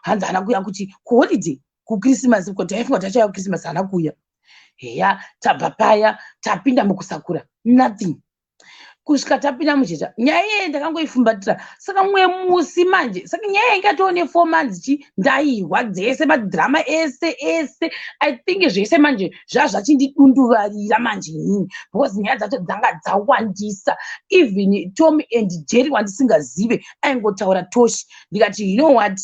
hanzi hana kuuya kuti kuholiday kukrisimasi kuti taifunga kuti achauya kukrisimasi hana kuuya. Heya tabva paya tapinda mukusakura nothing. Kusvika tapinda mujecha nyaya iye ndakangoifumbatira. Saka mumwe musi manje saka nyaya ingatiwo ne4 months ndaihwa dzese madhirama ese I think zvese manje zvachindidunduvarira manje inini because nyaya dzacho dzanga dzawandisa. Even Tom and Jerry wandisingazive aingotaura toshi ndikati you know what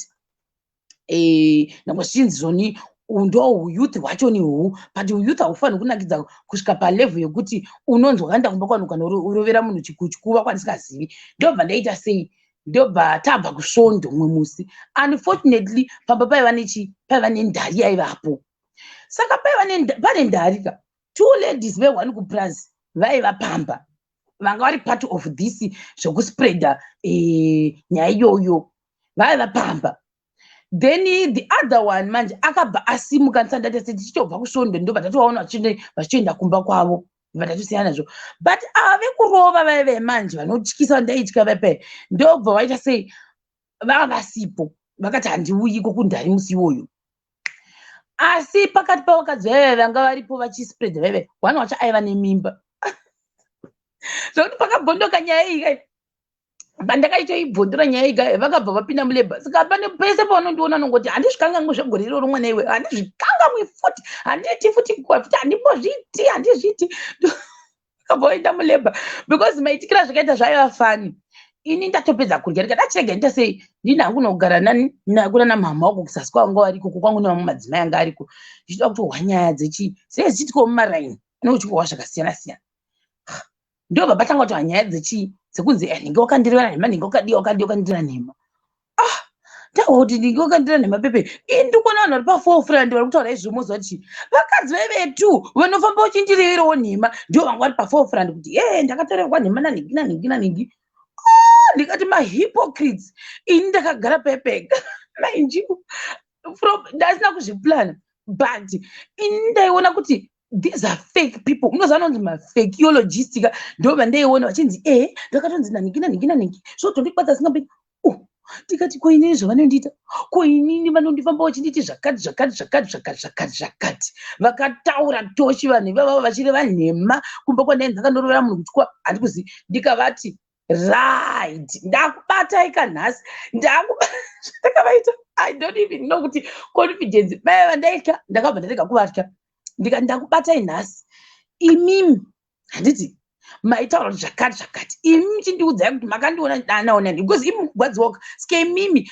nangozvinzi zvoni ndo youth wacho ni huu but youth haufaniri kunakidza kusvika palevel yokuti unonzwa kanda kumba kwanu kana urovera munhu chikuva kwanisingazivi. Ndobva ndaita sei, ndobva tabva kusvondo mumwe musi. Unfortunately pamba paiva nendari yaivapo. Saka pane ndarika 2 ladies ve1 kuplus vaiva pamba vanga vari part of this zvokuspreada nyaya iyoyo vaiva pamba. Then the other one manje akabva asimuka ndisandati tichitobva kusvondo ndobva tatovaona vachienda kumba kwavo vatatosiyana nazvo but ave kurova vaive manje vanotyisa ndaitya vaipa ndobva vaita sei vava vasipo vakati handiuyiko kundari musi iwoyo. Asi pakati pavakadzi vaive vanga varipo vachispread vaive one wacho aiva nemimba zvokuti pakabhondoka nyaya iyi pandakaitoibvondora nyaya iyi vakabva vapinda muleba. Saka pane pese paunondiona nongoti handizvikangamwe zvegore iroro mwana iwe handizvikangamwe futi handiti futi futi handizviti vakabva vaenda muleba because maitikira zvakaita zvaiva fani. Ini ndatopedza kurya ndikada chirega ndita sei ndinhangu nogara nakuna namama wako kusasi kwanga variko kwangu nevamwe madzimai anga ariko ndichida kutohwa nyaya dzichitiko mumaraini nokuchikohwa zvakasiyana siyana. Ndobva patanga kutohwa nyaya dzekunzi ninge wakandireva nhema ninge wakandira nhema. Ndahwa kuti ninge wakandira nhema pepe ndikuona vanhu vari pa4 vari kutaura izvozvo moziva kuti vakadzi vevetu vanofamba vachindireverawo nhema ndio vanga vari pa4 kuti ndakatorerwa nhema naningi. Ndikati mahypocrites ini ndakagara pepega ndasina kuzviplana but ini ndaiona kuti these are fake people. Unozanonzi mafakeologist ndobva ndaiona vachinzi ndakatonzi naningi so tondikwadza singambeki tikati koinini zvavanondiita koinini vanondifamba vachinditi zvakati vakataura toshi vanhu ivavo vachireva nhema kumba kwandai ndakanorevera munhu kuchikwa handikuzivi ndikavati right ndakubatai kanhasi ndakavaita I don't even know kuti confidence baiva ndaitya ndakabva ndarega kuvatya ndikati ndakubatai nhasi imimi handiti maitaura kuti zvakati imi chindiudzai kuti makandiona anaonani because imi mugwadziwaka sike imimi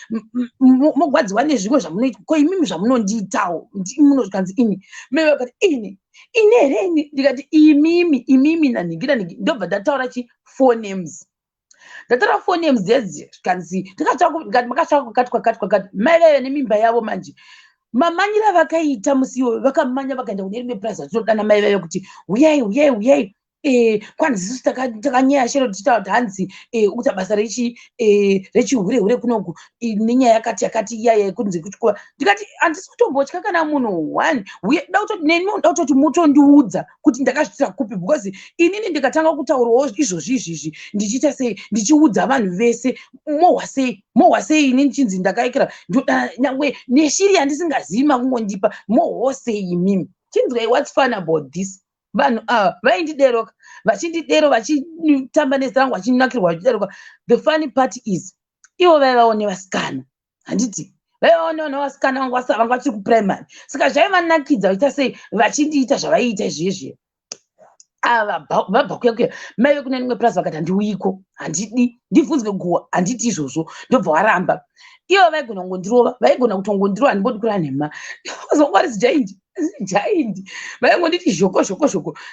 mogwadziwa nezvimwe zvamunoita ko imimi zvamunondiitawo munozvikanzi ini mai vakati ini hereni ndikati imimi naningi ndobva ndataura 4 names. Ndataura 4 names dzedzi zvikanzi ndikati makasvaka kwakati mai vaive nemimba yavo manje mamanyira vakaita musi iwoyo vakamanya vakaenda kune rimwe purazi vatinodana mai vaive kuti uyai kwanzisu takanyaya shero tichitaura kuti hanzi uta basa rechihure kunoku nenyaya yakati iyaya kunzi kuchikova ndikati handisi kutombotya kana munhu 1 da kutoti mutondiudza kuti ndakazvitira kupi because inini ndikatanga kutaurawo izvozvi ndichiita sei ndichiudza vanhu vese mohwa sei inini chinzi ndakaikira nyangwe neshiri yandisingazivi makungondipa mohwo sei imimi chinzwai what's fun about this. Vanhu ava vaindideroka vachindidero vachitamba nezangu vachinakirwa vachideroka. The funny part is ivo vaivawo nevasikana handiti vaivawo nevasikana vanga vachiri kuprimary saka zvaivanakidza vachiita sei vachindiita zvavaiita izvezvi. Ava vabva kuya mai vekune rimwe purazi vakati handiuyiko handidi ndibvunzwe guhwa handiti izvozvo ndobva waramba. Ivo vaigona kungondirova vaigona kutongondirova handibodi kura nhema zongwari jaindi vaingonditi zhoko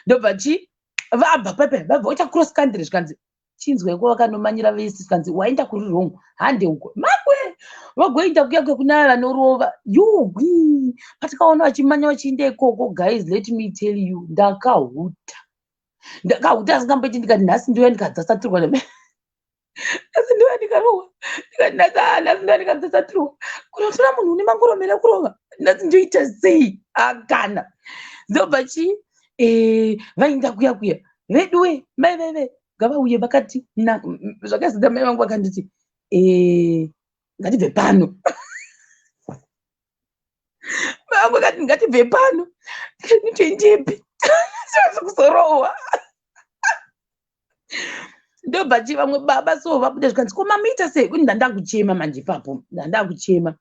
ndobva vabva pepe vabva vaita cross country zvikanzi chinzweko vakanomanyira vese zvikanzi waenda kuri wrong hande uko makwe vagoita kuya kwekuna vanorova yugwi patikaona vachimanya vachienda ikoko. Guys, let me tell you, ndakahuta asingamboiti ndikati nhasi ndiwe ndikadzasatirwa asi ndiwe ndikarohwa ndikati ndiwe ndikadzasatirwa kunotora munhu une mangoromera kurova nhasi ndoita sei akana ndobva vainda kuya veduwe mai veve ngavauye vakati zvakazita mai vangu vakanditi ngatibve pano mai vangu vakati ngatibve pano nditoendepi siwezi kuzorohwa ndobva vamwe baba so vabuda zvikanzi ko mamuita sei kuti ndandakuchema manje ipapo ndandakuchema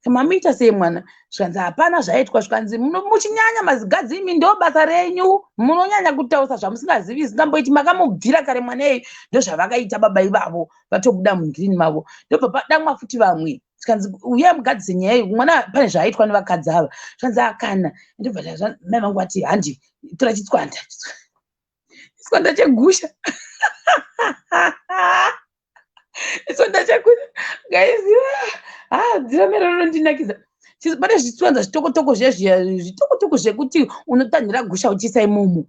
mamuita sei mwana zvikanzi hapana zvaitwa zvikanzi muchinyanya mazigadzi imi ndo basa renyu munonyanya kutaura zvamusingazivi zingamboiti makamubvira kare mwana ei ndozvavakaita baba ivavo vatobuda mungirini mavo ndobva padamwa futi vamwe zvikanzi uye mugadzise nyaya iyi mwana pane zvaaitwa nevakadzi ava zvikanzi akana ndobva mai vangu vati handi tora chitswanda chegusha chitswanda chegusha gaiziva dziramera rinondinakisa pane zvitswanza zvitokotoko zvitokotoko zvekuti unotanhira gusha uchiisa imomo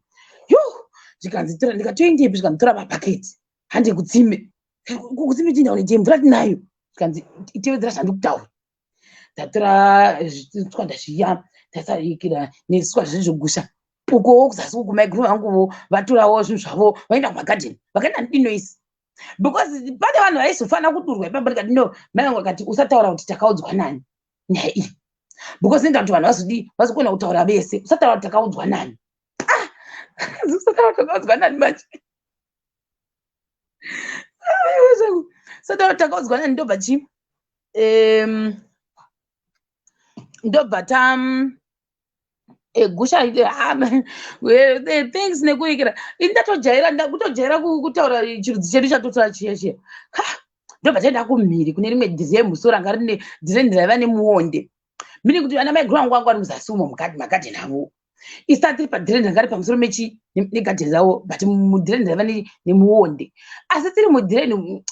zvikanzi tora ndikatoendepi zvikanzi tora mabhaketi handi kutsime kutsime tindaunete mvura tinayo zvikanzi itevedzera zvandikutaura ndatora zvitswanda zviya tasarikira nezviswa zvezvegusha uko kuzasi kumaiguru vanguvo vatorawo zvinhu zvavo vaenda kumagadheni vakaenda ndinoisi because pane vanhu vaizofana kudurwa ipapo ndikati no mai vangu vakati usataura kuti takaudzwa nani nyaya iyi because nenda kuti vanhu vazokona kutaura vese usataura kuti takaudzwa nani usataura kuti takaudzwa nani manje usataura kuti takaudzwa nani ndobva gusha things nekuikira ndakutojaira kutaura chirudzi chedu chatotora chiya ndobva taenda kumhiri kune rimwe dhiremu so ranga rine dhireni raiva nemuonde mini kuti vana maiguru vangu vangu vari muzasi umo magadheni avo isati tiri padhireni ranga ri pamusoro negadheni ravo but mudhireni raiva nemuonde asi tiri mudhireni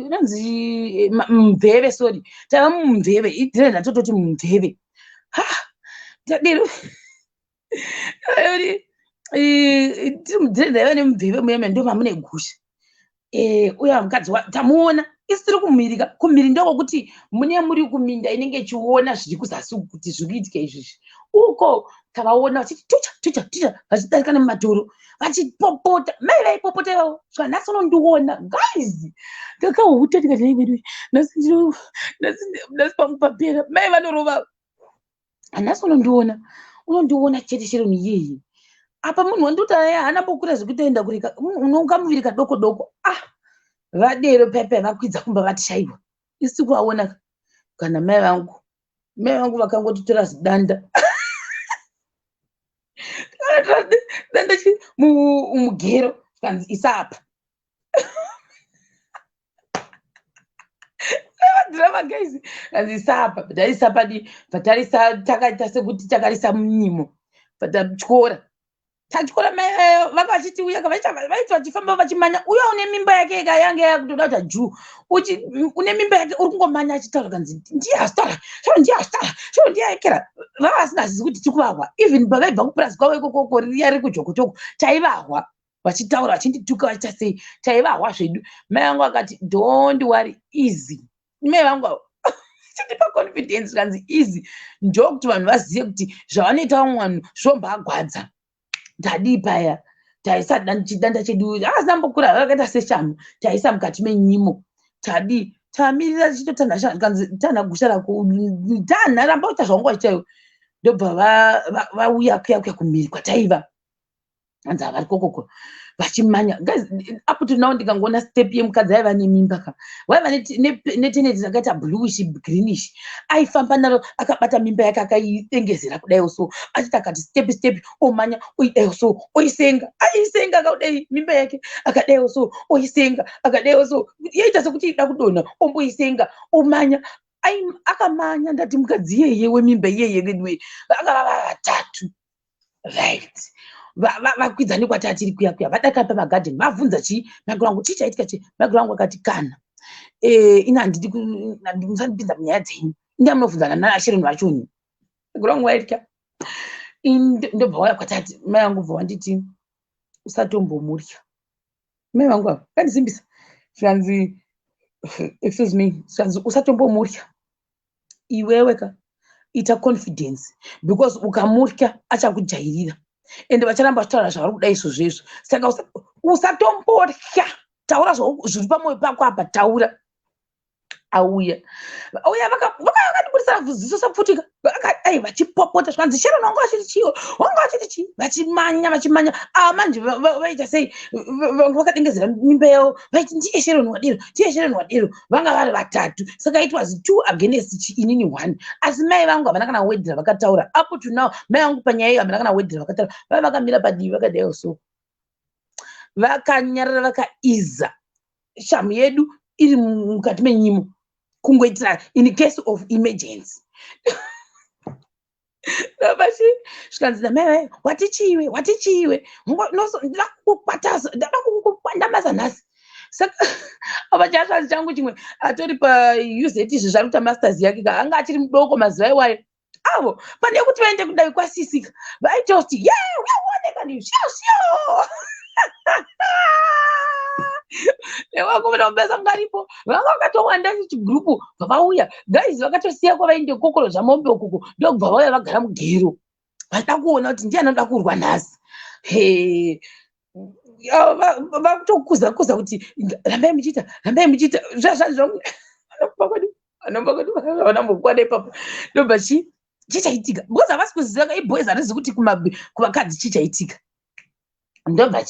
inonzi mumveve sorry taiva mumveve idhireni ratototi mumveve tadiro tiri mudhireni raiva nemubveve muyame ndo mamune gusha uya mukadzi tamuona isi tiri kumhiri ndokokuti mune muri kuminda inenge ichiona zviri kuzasi kuti zviri kuitika izvizvi uko tavaona vachiti tucha vachidarika nemumatoro vachipopota mai vaipopota ivavo svika nhasi unondiona guys ndakahuta tikati nhasi pangu papera mai vanorova nhasi unondiona chete chero niyeye apa munhu wandotaya hana mbokura zvekutoenda kurika unongamuviri kadoko doko vadero pepe vakwidza kumba vati shaiwa isi kuvaona kana mai vangu vakangotitora zidanda danda mugero kanzi isapa drama guys kanzi isapa badaisapa patarisa takaita sekuti takarisa munyimo patachikora vanga vachiti uya vaiti vachifamba vachimanya uya une mimba yake yange yakutoda kuti juu une mimba yake uri kungomanya achitaura kanzi ndiyasitaura shoo ndiyaekera vava vasingazizi kuti tikuvahwa even pavaibva kupurasi kwavo ikokoko riya riri kujokotoko taivahwa vachitaura vachindituka vachita sei taivahwa zvedu mai vangu vakati don't worry easy mai vangu avo chindipa confidence kanzi easy ndokuti vanhu vazive kuti zvavanoita vamwe vanhu zvombagwadza tadii paya taisa danda chedu asina mbokura vakaita seshanu taisa mukati menyimo tadii tamirira tichitotanha kanzi tanha gusha rako tanha ramba kuita zvaunga chaiwo ndobva vauya kuya kumhiri kwataiva anzi havari kokoko vachimanya guys up to now ndikangoona step yemukadzi aiva nemimba ka waiva neteneti rakaita bluish greenish aifamba naro akabata mimba yake akaitengezera kudai so achiti akati step omanya oidai so oisenga aisenga akadai mimba yake akadai so oisenga akadai so yaita sekuti ida kudonha omboisenga omanya akamanya ndati mukadzi yeye wemimba yeye redwe vakava vatatu right vakwidza nekwatiri kuya vadaka pamagadheni vabvunza chii maguru angu chichaitika chii maguru angu akati kana ina ndidi musandipinza munyaya dzenyu ndamunobvunzana naashiri vachoni gurangu waitya ndobva waya kwatati mai vangu bva wanditi usatombomurya mai vangu ava kandisimbisa zvanzi excuse me zvanzi usatombomurya iwewe ka ita confidence because ukamurya achakujairira ende vacharamba vachitaura zvavari kuda izvozvo saka usatomborya taura zviri pamwoyo pako apa taura auya vakatiburisana bvuziso sapfutika vachipopota zvanzi chero nongo vachiti chio wanga vachiti chii vachimanya manje vaita sei vakadengezera mimba yavo vaiti ndiye sheroni wadiro vanga vari vatatu saka it was 2 against inini 1 asi mai vangu havana kana wedhira vakataura up to now mai vangu panyaya iyo havana kana wedhira vakataura vava vakamira padivi vakadaiwo so vakanyarara vakaiza shamu yedu iri mukati menyimo kungoitira in case of emergency bashi zvikanzi mai watichiwe ndoda kukwataza ndoda kukwandamaza nhasi saka apa chashazi changu chimwe atori pauz izvi zvari kuita masters yake ka anga achiri mudoko mazuva iwayo avo pane kuti vaende kudai kwasisika vaitoti uyaoneka ndiyo nevakomena mubasa ngaripo vanga vakatowanda chigrupu vavauya guys vakatosiya kwavainde kokoro zvamombe ukuko ndokubva vauya vagara mugero vada kuona kuti ndiani anoda kurwa nhasi vakutokuza kuti rambai muchiita zvazvangu anombokwada ipapo ndobva chichaitika because havasi kuziva iboys harizi kuti kuvakadzi chichaitika ndobva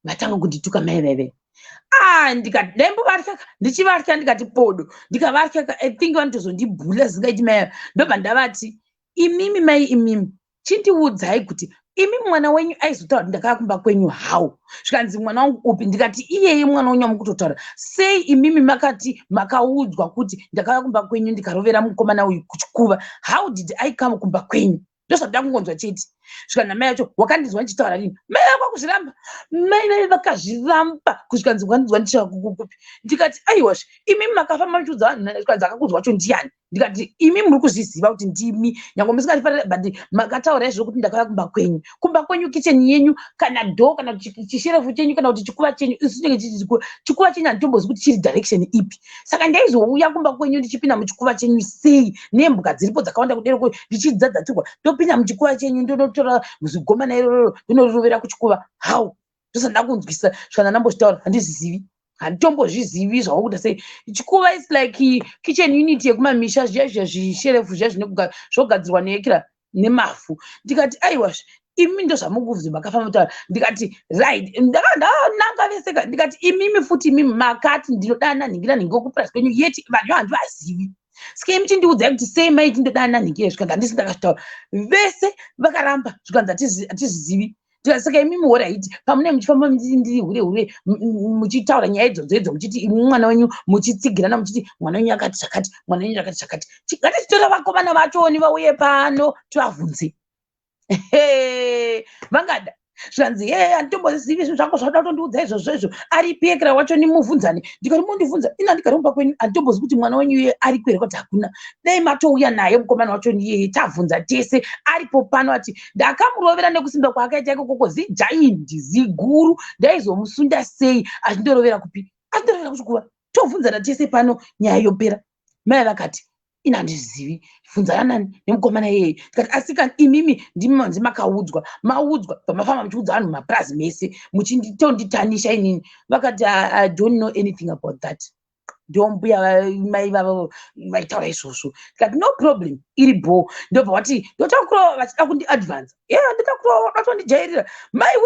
vatanga kundituka mai veve ndikadembovarya ndichivarya ndikati podo ndikavarya I think vanotozondibhula zingaiti mai ndobva ndavati imimi mai imimi chindiudzai kuti imi mwana wenyu aizotaura kuti ndakaya kumba kwenyu how zvikanzi mwana wangu upi ndikati iyeye mwana wenyu amukutotaura sei imimi makati makaudzwa kuti ndakaya kumba kwenyu ndikarovera mukomana uyu kuchikuva how did I come kumba kwenyu ndosvada kungonzwa chete zvikana mai yacho wakandinzwa ndichitaura rini mai vako kuzviramba mai vakazviramba kusvikanzi wakandinzwa ndichaakukupi ndikati aiwazve imimi makafamba muchiudza vanhu zvikanzi akakuzwa wacho ndiani ndikati imi muri kuzviziva kuti ndimi nyange musingatifarira but makataura izvo kuti ndakauya kumba kwenyu kicheni yenyu kana dho kana chisherefu chenyu kana kuti chikuva chenyu isu tinenge tichiti chikuva chenyu handitombozi kuti chiri direction ipi saka ndaizouya kumba kwenyu ndichipinda muchikuva chenyu sei nembuka dziripo dzakawanda kudereko ndichidzadzatirwa ndopinda muchikuva chenyu ndonotora muzigomana iroro ndinorovera kuchikuva how ndosanda kunzwisa zvikana ndambochitaura handizivi handitombozvizivi zvawakuda sei chikuva is like kitchen unit yekumamisha zviya zvisherefu zviya zvogadzirwa neekira nemafu ndikati aiwazve imi ndo zvamukuvzi makafamba mutaura ndikati right ndakananga veseka ndikati imimi futi imimi makati ndinodana nhingira nhingokuprice kwenyu yeti vanhu handivazivi sika imi chindiudzai kuti sei maiti ndodana nhingira zvikanzi handisi ndakazvitaura vese vakaramba zvikanzi hatizizivi saka imimi woraiti pamune muchifamba ndiri hure muchitaura nyaya idzodzo muchiti imi mwana wenyu muchitsigirana muchiti mwana wenyu akati zvakati mwana wenyu akati zvakati ngatichitora vakomana vachoni vauye pano tivabvunze vangada zvanzi handitombozivi zvinhu zvako zvauda kutondiudza izvozvo aripekera wacho nimubvunzane ndikati mundibvunza ina ndikarumba kwenyu handitombozi kuti mwana wenyu iye aripo here kuti hakuna dai matouya naye mukomana wacho niyeye tabvunza tese aripo pano ati ndakamurovera nekusimba kwaakaita ikokoko zijaindi ziguru ndaizomusunda sei achindorovera kupi achindorovera kuchikuva tobvunzana tese pano nyaya yopera mai vakati ina handizivi bvunzana nani nemukomana iyeye ndikati asikani imimi ndimi makaudzwa maudzwa pamafamba muchiudza vanhu mapurazi mese muchitonditanisha inini vakati I don't know anything about that ndombuya mai vavo vaitaura izvozvo ndikati no problem iri bo ndobva wati ndotakura vachida kundiadvance ndotakura vatondijairira mai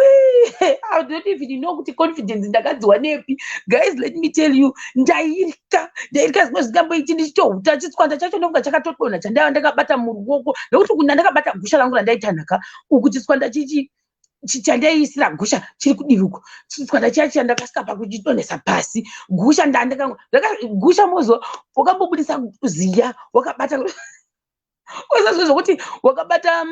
I don't even know kuti confidence ndakadziwa nepi guys let me tell you ndairika zvimwe zvingamboiti ndichitohuta chitswanda chacho ndonga chakatodonha chandaiva ndakabata muruoko nekuti kuna ndakabata gusha rangu randaita nhaka uku chitswanda chichi chandaisira gusha chiri kudivi uko chitswanda chiya chandakasika pakuchidonhesa pasi gusha gusha mozo wakambobudisa ziya wakabata zvokuti wakabata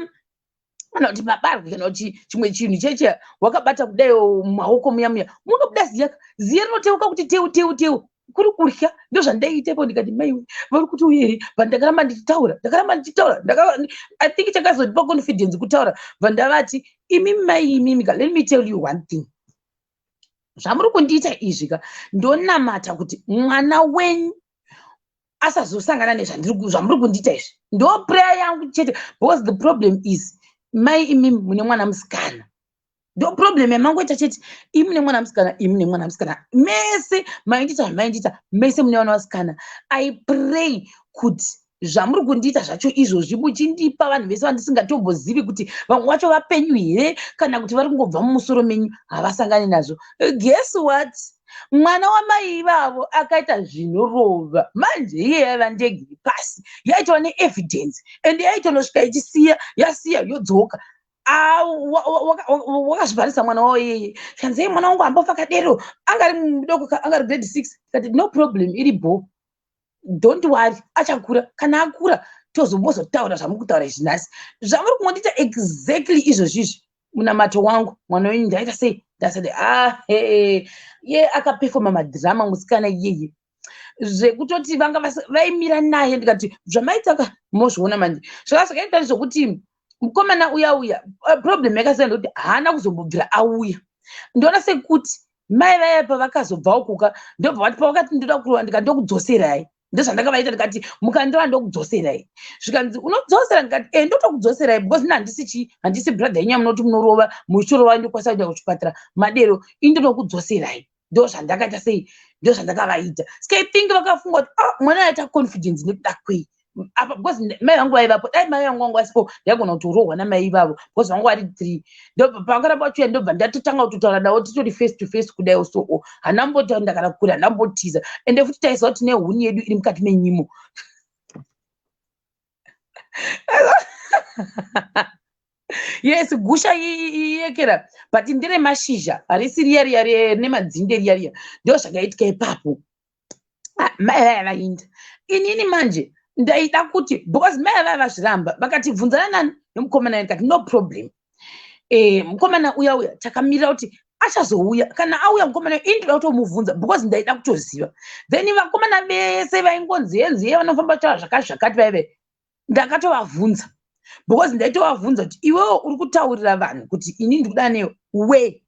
kana kuti mabarwe kana kuti chimwe chinhu cheche wakabata kudayo mumaoko muya munobuda ziya rinoteuka kuti teu kuri kurya ndo zvandaitepo ndikati mai vari kuti uye pandakaramba ndichitaura I think chakazondipa confidence kutaura vandavati imi mai let me tell you one thing zvamuri kundiita izvi ka ndonamata kuti mwana wenyu asazosangana nezvamuri kundiita izvi ndo prayer yangu chete because the problem is mai imimi mune mwana musikana ndo problem yamangoita chete imune mwana musikana mese maindita mese mune vana vasikana I pray kuti zvamuri kundiita zvacho izvozvi muchindipa vanhu vese vandisingatombozivi kuti vamwe vacho vapenyu here kana kuti vari kungobva mumusoro menyu havasangani nazvo. Guess what? Mwana wamai ivavo akaita zvinorova manje iye yaiva ndege pasi yaitwa neevidence and yaitonosvika ichisiya yasiya yodzoka wakazvibharisa mwana wavo iyeye kanzei mwana wangu ambofa kadero angari mudoko angari grade 6 kati no problem iri bo don't worry achakura kana akura tozombozotaura zvamuri kutaura izvi nhasi zvamuri kungondiita exactly izvozvizvi munamato wangu mwana wenyu ndaita sei ndasati ye akapefoma madhirama musikana iyeye zvekutoti vanga vaimira naye ndikati zvamaitaka mozviona manje zvakazvakaita zvokuti mukomana uya problem yakasiyana ndokuti haana kuzombobvira auya ndoona sekuti mai vaya pavakazobvawo kuka ndobva vati pavakati ndoda kurova ndikandokudzoserai ndozvandakavaita ndikati mukandova ndokudzoserai zvikanzi unodzosera ndikati ndotokudzoserai because handisi brother yenyu munoti munorova muchitorova ndokwaisa kuenda kuchipatara madero indinokudzoserai ndo zvandakaita sei ndo zvandakavaita sika I think vakafunga kuti mwana aita confidence nekuda kwei apa because mai vangu vaivapo dai mai vangu vangu vasipo ndaigona kutorohwa namai ivavo because vangu vari 3 ndo pakaramba chuya ndobva ndatotanga kutaura navo titori face to face kudai so handambotaura kana kure handambotiza ende futi taiziva kuti nehuni yedu iri mukati menyimo yes gusha yekera but ndire mashizha harisi riya nemadzinde riya ndo zvakaitika ipapo mai vaya vainda inini manje ndaida kuti because mai vaya vazviramba vakatibvunzana nani nemukomana ndikati no problem mukomana uya takamirira kuti achazouya kana auya mukomana indida kutomubvunza because ndaida kutoziva then vakomana vese vaingonzi yenziye vanofamba taura zvakati vaive ndakatovabvunza because ndaitovabvunza kuti iwewo uri kutaurira vanhu kuti ini ndikuda newe we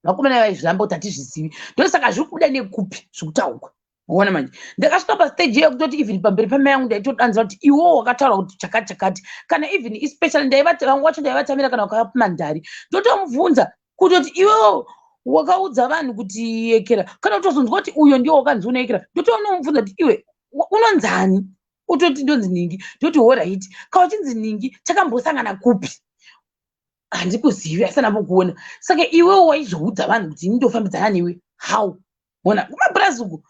vakomana vaizviramba kuti hatizvizivi ndosaka zviri kuda nekupi zvekutaurwa uona manje ndakasvika pastage yekutoti even pamberi pamai yangu ndaitodanza kuti iwewo wakataura kuti chakati kana even especially vangu vacho ndaivatamira kana wakapamandari ndotomubvunza kutoti iwewo wakaudza vanhu kuti yekera kana kutozonzwa kuti uyo ndiwo wakanzi unoyekera ndotonomubvunza kuti iwe unonzani utoti ndonzi ningi ndoti alright kauchinzi ningi takambosangana kupi handikuzivi asana kuona saka iwewo waizoudza vanhu kuti ndofambidzana newe how ona kumabhurazi uku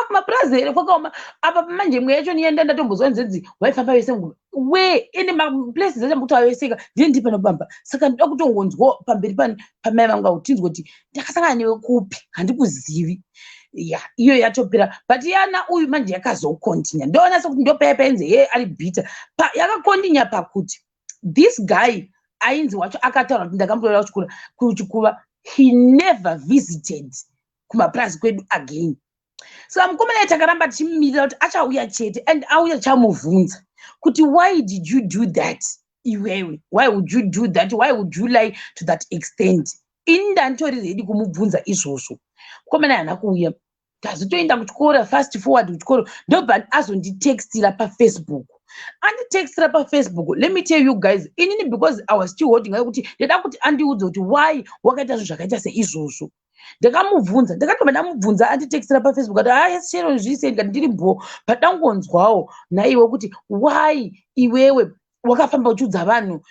kumabhurazi here kwakaoma apa manje mwe yacho nienda ndatombozwa nzenzi waifamba vese we ine maplaces acho aveseka ndini ndi panobamba saka ndoda kutongonzwa pamberi pamai vangu kutinzwa kuti ndakasangana newe kupi handikuzivi iyo yatopera but yana uyu manje yakazokontinya ndoona sekuti ndopaipainzi ari bhita yakakontinya pakuti this guy ainzi wacho akataura kuti ndakamboenda kuchikuva he never visited kumapurazi kwedu again saka mukomana takaramba tichimirira kuti achauya chete and auya chamubvunza kuti why did you do that iwewe why would you do that why would you lie to that extent ini ndanditori redi kumubvunza izvozvo mukomana hana kuuya tazotoenda kuchikoro fast forward kuchikoro ndobva azonditextira pafacebook anditextira pafacebook let me tell you guys inini because I was still holding kuti ndida kuti andiudze kuti why wakaita zvinhu zvakaita seizvozvo ndakamubvunza ndakatobva ndamubvunza anditextira pafacebook ati yes chero zvise ndikati ndiri bho but dangonzwawo naiwe kuti why iwewe wakafamba uchiudza vanhu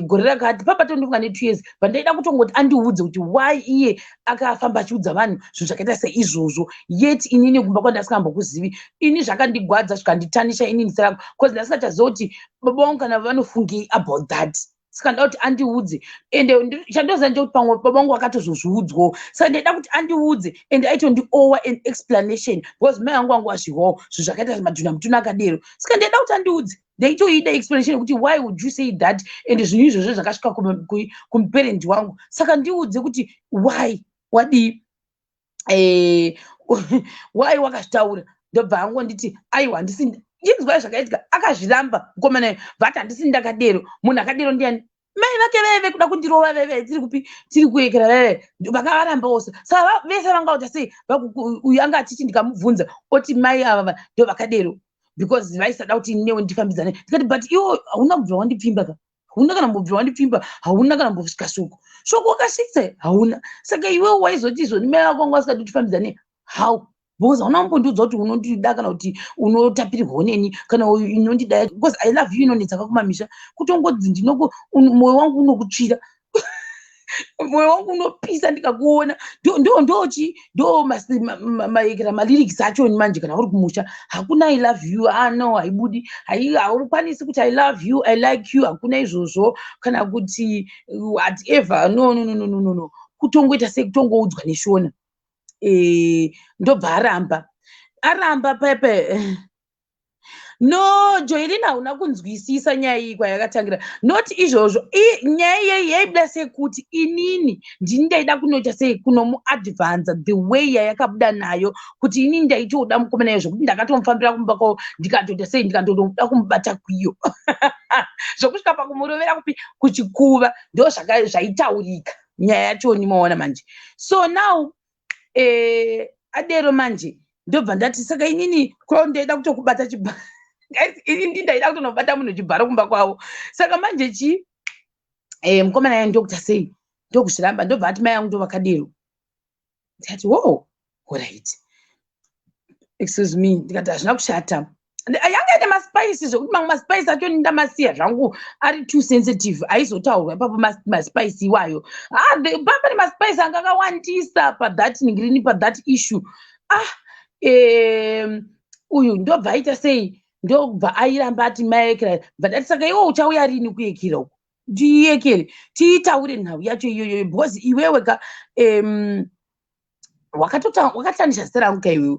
gore rakati papato ndinga ne2 years pandaida kutongoti andiudze kuti why iye akafamba achiudza vanhu zvinhu zvakaita seizvozvo yet inini kumba kwandasingambokuzivi ini zvakandigwadza zvikanditanisha inini saka because ndasingachaziva kuti baba vangu kana vanofungei about that saka ndauti andiudze ende chandoziva ndekuti pamwe baba vangu akatozozviudzwawo saka ndaida kuti andiudze ende aitondiowa an explanation because mai vangu vangu vazviwawo zvinhu zvakaita semadhuna mutuna akadero saka ndaida kuti andiudze ndaitoida explanation kuti why would you say that, and zvinhu izvozvo zvakasvika kumuparent wangu. Saka ndiudze kuti why wadi why wakazvitaura. Ndobva hangu nditi aiwa handisi inzwa zvakaitika, akazviramba mukomana but handisi ndakadero. Munhu akadero ndiani? Mai vake veve kuda kundirova veve tiri kuekera veve vakavaramba wose. Saka vese vangauta sei uyu anga achiti ndikamubvunza oti mai ava ndo vakadero because vaisada kuti newe ndifambidzane. Ndikati but iwo hauna kubvira wandipfimba ka, hauna kana mbobvira wandipfimba, hauna kana mbosvika shoko wakasvitsa hauna. Saka iwe waizoti izvoni mai vako wanga vasikati tifambidzane how? Because hauna kumbondiudza kuti unondida kana kuti unotapirirwa neni kana inondida because I love you inonetsa kakumamisha kutongodzi moyo wangu unokutsvira moyo wangu unopisa ndikakuona. Ndo maekera malyrics achoni manje kana uri kumusha hakuna I love you, no haibudi, haurikwanisi kuti I love you, I like you, hakuna izvozvo kana kuti whatever, no. Kutongoita sekutongoudzwa neshona. Ndobva aramba pepe. No, Joelina hauna kunzwisisa nyaya iyi kwayakatangira. Not izvozvo. Nyaya iyi yaibda sekuti inini ndini ndaida kunoita sei kunomuadvance the way yayakabuda nayo kuti inini ndaitoda mukomana izvo kuti ndakatomufambira kumba kwavo ndikatoita sei ndikandoda kumubata kwiyo. Zvokusvika pakumurovera kupi kuchikuva ndo zvaitaurika nyaya yacho nimaona manje. So now adero manje ndobva ndati saka inini kwao ndaida kutokubata chibharo. Guys, inini ndaida kutonobata munhu chibharo kumba kwavo. Saka manje mukomana yaye ndokuta sei ndokuzviramba. Ndobva ati mai yangu ndovakadero. Ndikati wow, alright, excuse me. Ndikati hazvina kushata. Yanga ine maspice zvokuti mamwe maspice acho ndamasiya zvangu ari too sensitive, aizotaurwa ipapo maspice iwayo. Pane maspice anga akawandisa pathat ningirini pathat issue. Uyu ndobva aita sei ndobva airamba ati maekera but ati saka iwe uchauya rini kuekera uko ndiekere tiitaure nhau yacho iyoyo because iwewe ka wakatanisha zita rangu ka iwewe.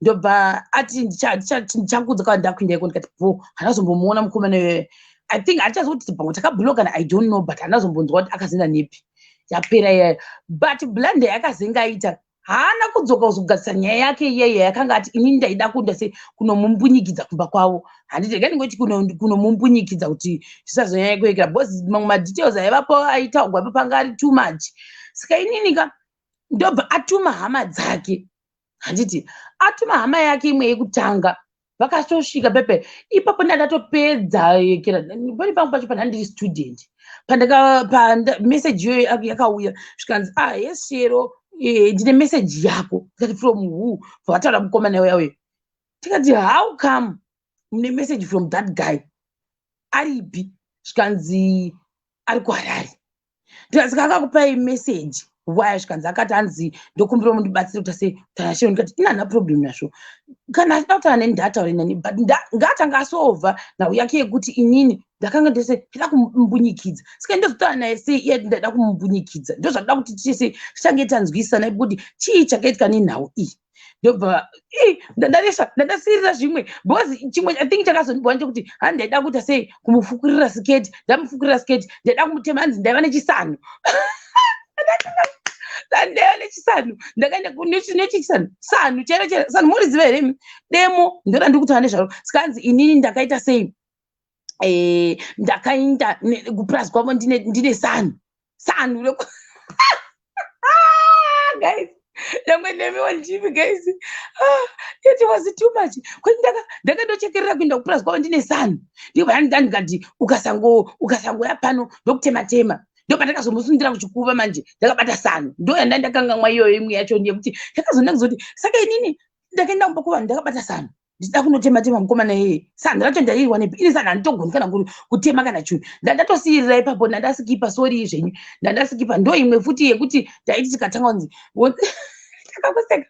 Ndobva ati ndichakudza kwa ndakuinda iko ndikati hanazombomuona mukomana iwewe. I think achazoti pamwe takabloga na I don't know but hanazombonzwa kuti akazinda nepi yapera iyayo. But blanda yakazengaita haana kudzoka kuzogadzisa nyaya yake iyeyo yakanga ati inini ndaida kuenda sei kunomumbunyikidza kumba kwavo. Handiti ndingoti kunomumbunyikidza kuti zvisazonyanya kuekera because mamwe madetails aivapo aitaurwa ipapo panga ari too much. Saka ininika ndobva atuma hama dzake. Handiti atuma hama yake imwe yekutanga vakatosvika pepe ipapo ndandatopedza ekera. Pani pangu pacho pandandiri student message iyoyo yakauya zvikanzi yes shero ndine message yako. Ndikati from who? Vataura mukomana wewe. Tikati how come mune message from that guy? Aripi? Zvikanzi ari kuHarare. Ndikati akakupai message why? Zvikanzi akati hanzi ndokumbira mundibatsire kuti sei tanashiro. Ndikati inana problem nazvo kana asina kuti ane ndataure nani but ngatanga asova nhau yake yekuti inini ndakanga ndese ndida kumumbunyikidza. Saka ndozotaura naye sei iye ndada kumumbunyikidza. Ndozvada kuti tise tichange tanzwisana kuti chii chakaitika nenhau iyi. Ndobva ndadasirira zvimwe because chimwe I think chakazondibva ndechekuti handaida kuita sei kumufukurira sketi. Ndamufukirira sketi ndaida kumutema hanzi ndaiva nechisano. Ndaiva nechisano ndakaenda nechisano sanu chero sanu muriziva here demo ndoda ndikutaura nezvaro. Saka hanzi inini ndakaita sei ndakaenda kuplus kwavo ndine sanu guys. Yamwe nemewa ndivi guys. It was too much. Kwani ndakandochekerera kuenda kuplus kwavo ndine sanu. Ndibva ndikati ukasangoya pano ndokutema ndoba ndakazombosungira kuchikuva manje ndakabata sanu. Ndoyanda ndakangamwa iyoyo imwe yacho ndiyekuti ndakazonda kuzoti saka inini ndakaenda kumba kuvanhu ndakabata sanu ndida kunotema mukomana yeye. Sanu racho ndarirwa nepi? Ini sanu handitogoni kana kutema kana chinhu. Ndatosiyirira ipapo ndandasikipa sori zvenyu ndandasikipa. Ndo imwe futi yekuti ndaiti tikatanga kunzi takakuseka.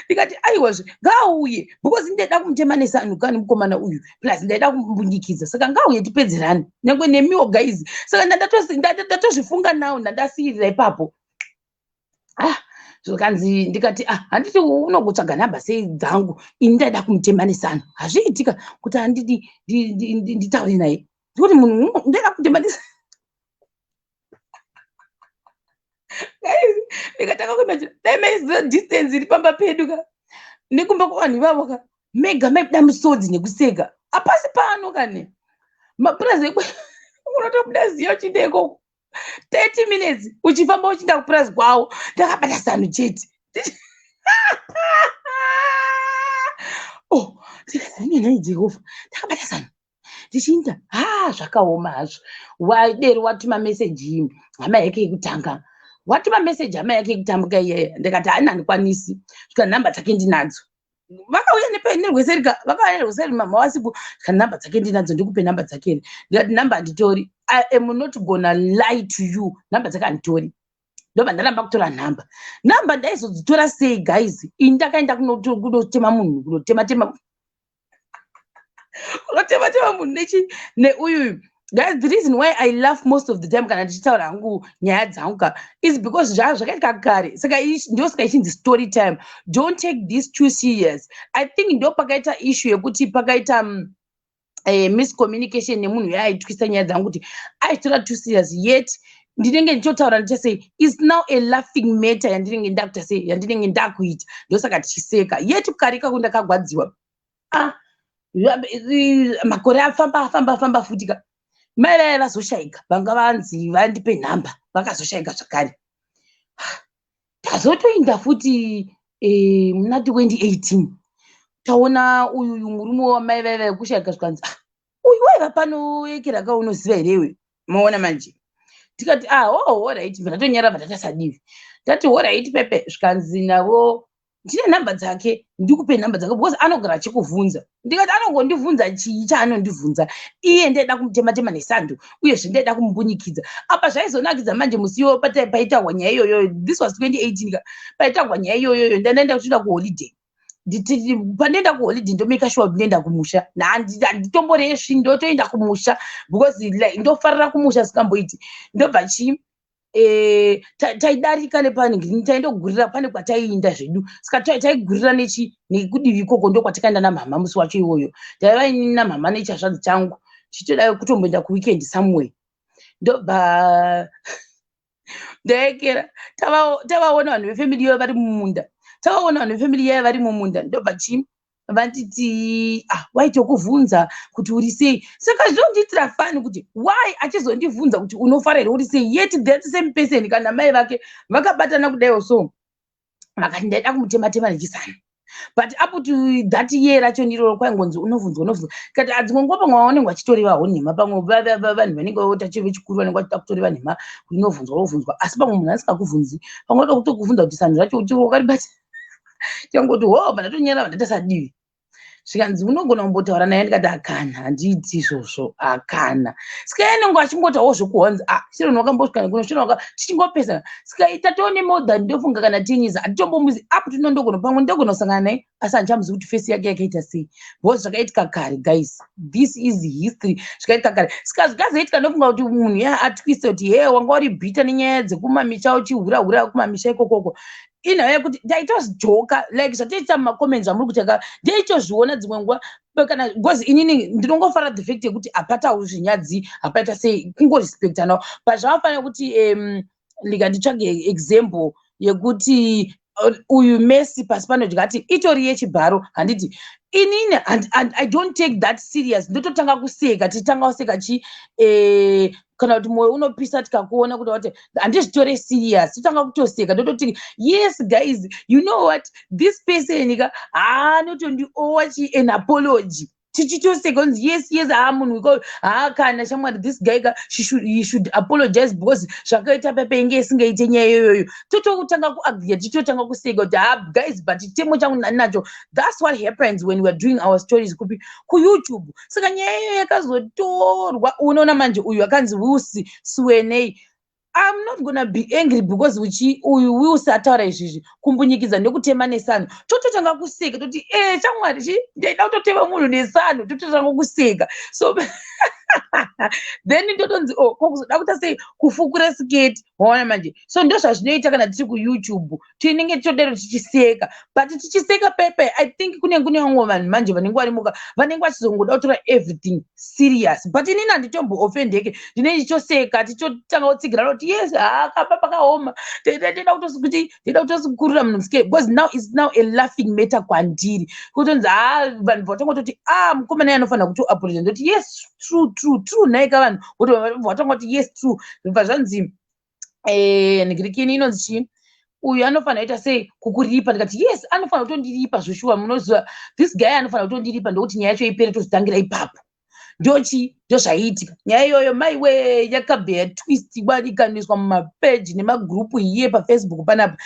Ndikati aiwazve ngauye because ndaida kumutema nesanu kani mukomana uyu plus ndaida kumbunyikidza. Saka ngauye tipedzerane nyangwe nemiwo guys. Saka ndatozvifunga nawo ndandasiyirira ipapo. zvokanzi ndikati handiti unogotsvaga nhamba sei dzangu ini ndaida kumutema nesano hazviitika kuti handiti nditaure naye ndikuti munhu ndaida kumutema nesano ndikataka kuimagine dai maiziva distance iri pamba pedu ka nekumba kwavanhu ivavo ka mega maida musodzi nekuseka apasi pano kane mapurazi unotobuda ziya uchienda ikoko 30 minutes uchifamba uchienda kupurazi kwavo ndakabata sano chete ndikazanyanhai jehovha ndakabata sano ndichiinda zvakaoma hazvo waderi watuma meseji hama yake yekutanga watuma meseji hama yake yekutanga iyaya ndikati haina handikwanisi svika nhamba dzake ndinadzo vakauya nerweserika vakauya nerweseri mama wasiku zvika nhamba dzake ndinadzo ndikupe nhamba dzake ndikati nhamba handitori I am not gonna lie to you nhamba dzake handitori ndobva ndaramba kutora nhamba ndaizodzitora sei guys ini ndakaenda kunotema munhu kunotematema munhu neuyu guys. The reason why I laugh most of the time kana ndichitaura hangu nyaya dzangu is because zvakaita kare saka ndio saka ichinzi story time. Don't take this too serious. I think ndio pakaita issue yekuti pakaita miscommunication nemunhu yaityisa nyaya dzangu kuti aitora too serious yet ndinenge ndichotaura ndichasei is now a laughing matter yandinenge ndakuita sei yandinenge ndakuita ndio saka tichiseka yet kukarika kundakagwadziwa makore afamba futika mai vaya vazoshayika vanga vanzi vandipe nhamba vakazoshayika zvakare tazotoinda futi muna 2018 taona uyu murume wamai vaya vaikushayika zvikanzi uyu waiva pano yekera kaunoziva herewe maona manje tikati alright ndatonyara bvatasadivi tati alright pepe zvikanzi navo ndine nhamba dzake ndikupe nhamba dzake because anogara achikuvhunza ndikati anongondivhunza chii chaanondivhunza iye ndaida kumutematema nesando uyezve ndaida kumubunyikidza apa zvaizonakidza manje musiwo paitagwa nyaya iyoyoyo this was 2018 paitagwa nyaya iyoyoyo ndandaenda kuchida kuholiday pandaenda kuholiday ndomeka sure kuti ndaenda kumusha handitomboresvi ndotoenda kumusha because ndofarira kumusha sikamboiti ndobva chii taidarika nepane taindogurira pane kwataiinda zvedu saka taigurira nekudivi ikoko ndo kwatakaenda namama musi wacho iwoyo taivaini namama nechazvadzi changu tichitoda kutomboenda kuweekend somewhere ndobva ndaekera tavaona vanhu vefamily yavo vari mumunda ndobva chii vanditi waitokuvhunza kuti uri sei saka zvondiitira fani kuti why achizondivhunza kuti unofarira uri sei yet that same person kana mai vake vakabatana kudaiwo so vakati ndaida kumutematema nechisana but up to that year racho niroro kwaingonzi unovhunzwa kati adzingongova mwa vanenge vachitorivawo nhema pamwe vanhu vanenge votachive vechikuru vanenge vachida kutoriva nhema unovhunzwa asi pamwe munhu asingakuvhunzi pamwe oda kutokuvhunza kuti sanhu racho uchiri wakaribata changoti ndatonyara vandatasadivi zvikanzi unogona kumbotaura naye ndikati akana handiiti izvozvo akana sika enenge achimbotawo zvokuhonza chiro wakambosvika nekuno tichingopesana sika tatione more than ndofunga kana 10 years atitombomuzi apo tinondogona pamwe ndogona kusangana naye asi handichamuzi kuti fesi yake yakaita sei because zvakaitika kare guys, this is history. Zvakaitika kare sika zvikazoitika ndofunga kuti munhu atyise kuti wanga uri bhita nenyaya dzekumamisha uchihura kumamisha ikokoko inhaya yekuti ndaitozvijoka like zvatoita mumacomments amuri kuteka ndaitozviona dzimwe nguva kana because inini ndinongofara the fact yekuti hapatawo zvinyadzi hapaita sei kungorespectanawo but zvavafanira kuti nditsvage example yekuti uyu Messi pasi pano ndikati itori yechibharo handiti inini and I don't take that serious ndototanga kuseka titanga kuseka kana kuti moyo unopisa tikakuona kuti wati handizvitore serious totanga kutoseka ndototi yes guys, you know what, this person notondiowa an apology tichitoseka kunzi yes munhu kana shamwari this guy he should apologize because zvakaita pepe inge isingaite nyaya iyoyo tototanga kuagree titotanga kuseka kuti guys but chitemo changu nacho. That's what happens when we are doing our stories kuYouTube. Saka nyaya iyoyo yakazotorwa unoona manje uyu akanzi Wusi Suenei. I'm not gonna be angry because uyu Wusi ataura izvizvi kumbunyikidza nekutema nesano tototanga kuseka toti shamwari ndaida kutotema munhu nesano tototanga kuseka so then ndotonzi oh kokuzoda kuita sei kufukura sketi waona manje. So ndo zvazvinoita kana tiri kuYouTube tinenge tichodero tichiseka, but tichiseka pepe I think kune vamwe vanhu manje vanenge varimuka vanenge vachizongoda kutora everything serious, but inini handitomboofendeke, ndine ndichoseka tichotanga kutsigirana kuti yes kapa pakaoma tida kutosikurira munhu sketi, because now is now a laughing matter kwandiri kutonzi vanhu vatongototi mukomana anofanira kuti apologize, ndoti yes true naika vanhu vatonga kuti yes true bva zvanzi nigirikini inonzi chii uyu anofanira kuita sei kukuripa, ndikati yes anofanira kutondiripa zvoshuwa, munoziva this guy anofanira kutondiripa ndokuti nyaya yacho ipere tozitangira ipapo. Ndozvaiitika nyaya iyoyo maiwe yakabva yatwistwa ikaniswa mumapeji nemagrupu iye pafacebook panapa,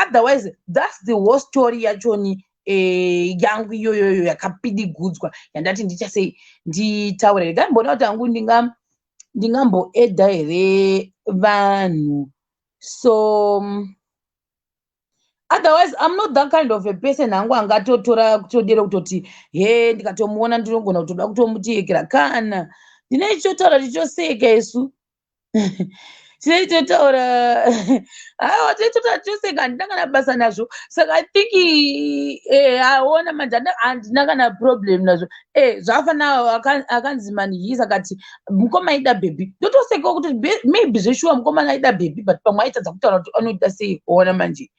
otherwise that's the whole story yachoni yangu iyoyoyo yakapidigudzwa yandati ndichasei nditaura ndikambona kuti hangu ndingamboedha here vanhu. So otherwise I'm not that kind of a person hangu angatotora kutodera kutoti he ndikatomuona ndinogona kutoda kutomuteekera, kana ndine chichotaura tichoseka isu tichitaura aiwa tichitaura tichoseka, handina kana basa nazvo. Saka I think aona manje handina kana problem nazvo. Zvafana akanzi manhis akati mukoma aida bhebhi, ndotosekawo kuti maybe zveshuwa mukomana aida bhebhi, but pamwe aitadza kutaura kuti anoita sei kuona manje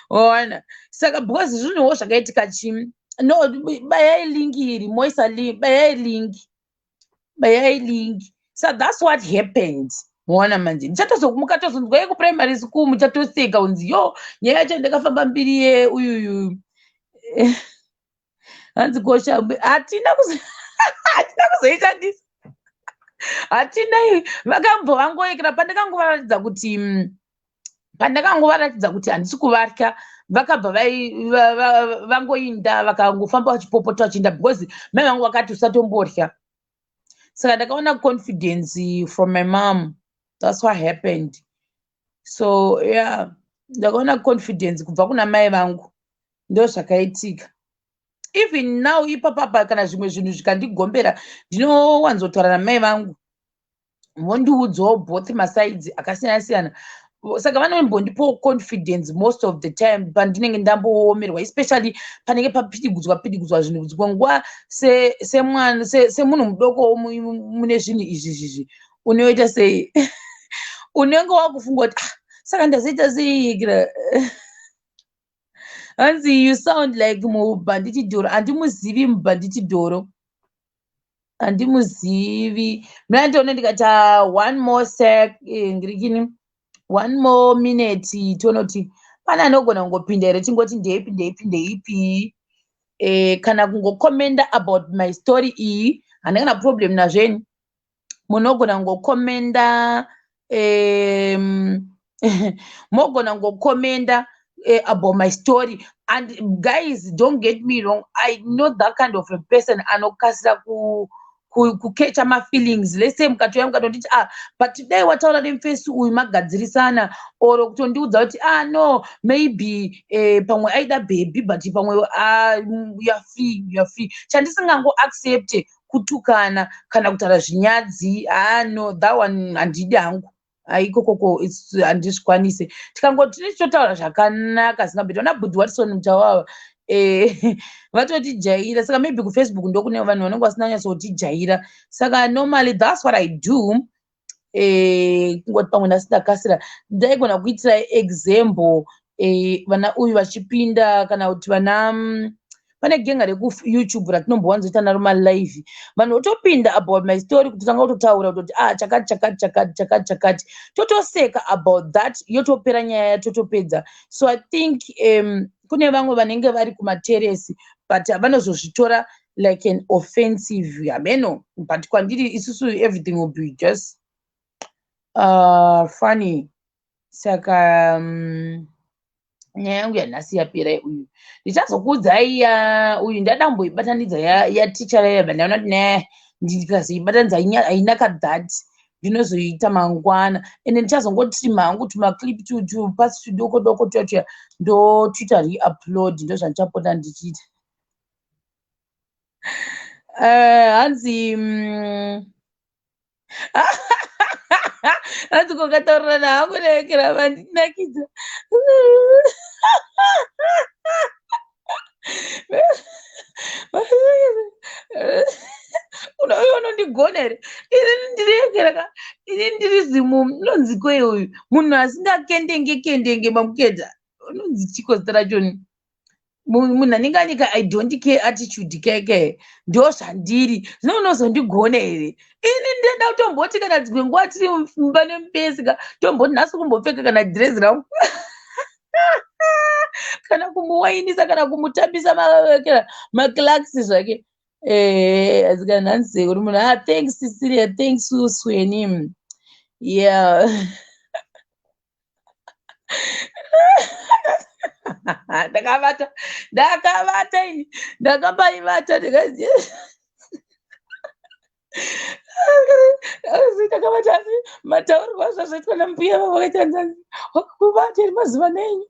ona. Saka because zvinhuwo zvakaitika chii no bayai lingi iri moisa bayai lingi. So that's what happened. Muona manje ndichatozomuka tozonzwa kuprimary school muchatoseka unzi yo nyaya yacho ndakafamba mbiri uyuyu hanzi kosha hatina kuzoishandisa hatina vakambva vangoekera pandakangovaratidza kuti handisi kuvatya, vakabva vangoinda vakangofamba vachipopota vachiinda because mai vangu vakati usatomborya. Saka ndakaona confidence from my mom, that's what happened. So yeah, ndakaona confidence kubva kuna mai vangu, ndo zvakaitika. Even now ipapapa kana zvimwe zvinhu zvikandigombera ndinowanzotaura namai vangu vondiudzawo both masides akasiyana siyana. Saka vanombondipawo confidence most of the time pandinenge ndamboomerwa, especially panenge papidigudzwa zvinhu nguva semunhu mudoko mune zvinhu izvi unoita sei unenge wakufunga kuti saka ndazoita seikira hanzi you sound like mubhanditi dhoro. Handimuzivi mubhanditi dhoro, handimuzivi. Mina nditoona ndikati one more sec ngirikini one more minute tonoti pana anogona kungopinda here tingoti ndeipi kana kungokomenda about my story iyi handina problem nazveni. Munogona kungokomenda mogona kungokomenda about my story. And guys, don't get me wrong, I know that kind of a person anokasira kukecha mafeelings. Let's say mukatoya mukatonditi but today wataura nemufesi uyu magadzirisana, or kutondiudza kuti no maybe pamwe aida baby but pamwe you're free. Chandisingango accept kutukana kana kutaura zvinyadzi no that one handidi hangu ikokoko handizvikwanise. Tikangoti tichotaura zvakanaka zingabheti vana budhi watisoni mutawava vatotijaira. Saka maybe kufacebook ndokune vanhu vanenge vasina nyatsotijaira. Saka normally that's what I do. Kungoti pamwe ndasindakasira ndaigona kuitira example vana uyu vachipinda kana kuti vana pane genga rekuYouTube ratinombowanzoita naro malive, vanhu votopinda about my story kuti tanga kutotaura kutoti chakati totoseka about that yotopera nyaya totopedza. So I think kune vamwe vanenge vari kumateresi but vanozozvitora like an offensive yameno, but kwandiri isusu everything will be just funny. Saka nyaya yangu yanhasi yapera uyu ndichazokuudzai uyu ndadamboibatanidza yaticha yabva ndaona kuti ne ndikazoibatanidza hainaka that ndinozoita mangwana, ende ndichazongoti mangu tumaclip pasi tudoko doko tuya ndotwiita reupload, ndo zvandichapota ndichiita. hanzi hanzi kokataurira nahangu naekera vandinakidza unouyo unondigona here ini ndiriekera ini ndiri zimu unonzi kwei uyu munhu asingakendenge mamukedza unonzi chiko zita rachoni munhu anenge anyika I don't care attitude keke ndo zvandiri zvino unozondigona here ini ndenda kutomboti kana dzimwe nguva tiri mumba nemubesika tomboti nhasi kumbopfeka kana dhirezi rangu kana kumuwainisa kana kumutambisa maclaxi zvake asika nhanzi kuti munhu thanks Cecilia, thanks usweni yeah ndakavata ini ndakambaivata ndikaziva ndakavata asi mataurirwo azvazvaitwa nambuya vavo vakaita nzanzi kuvata iri mazuva nenyu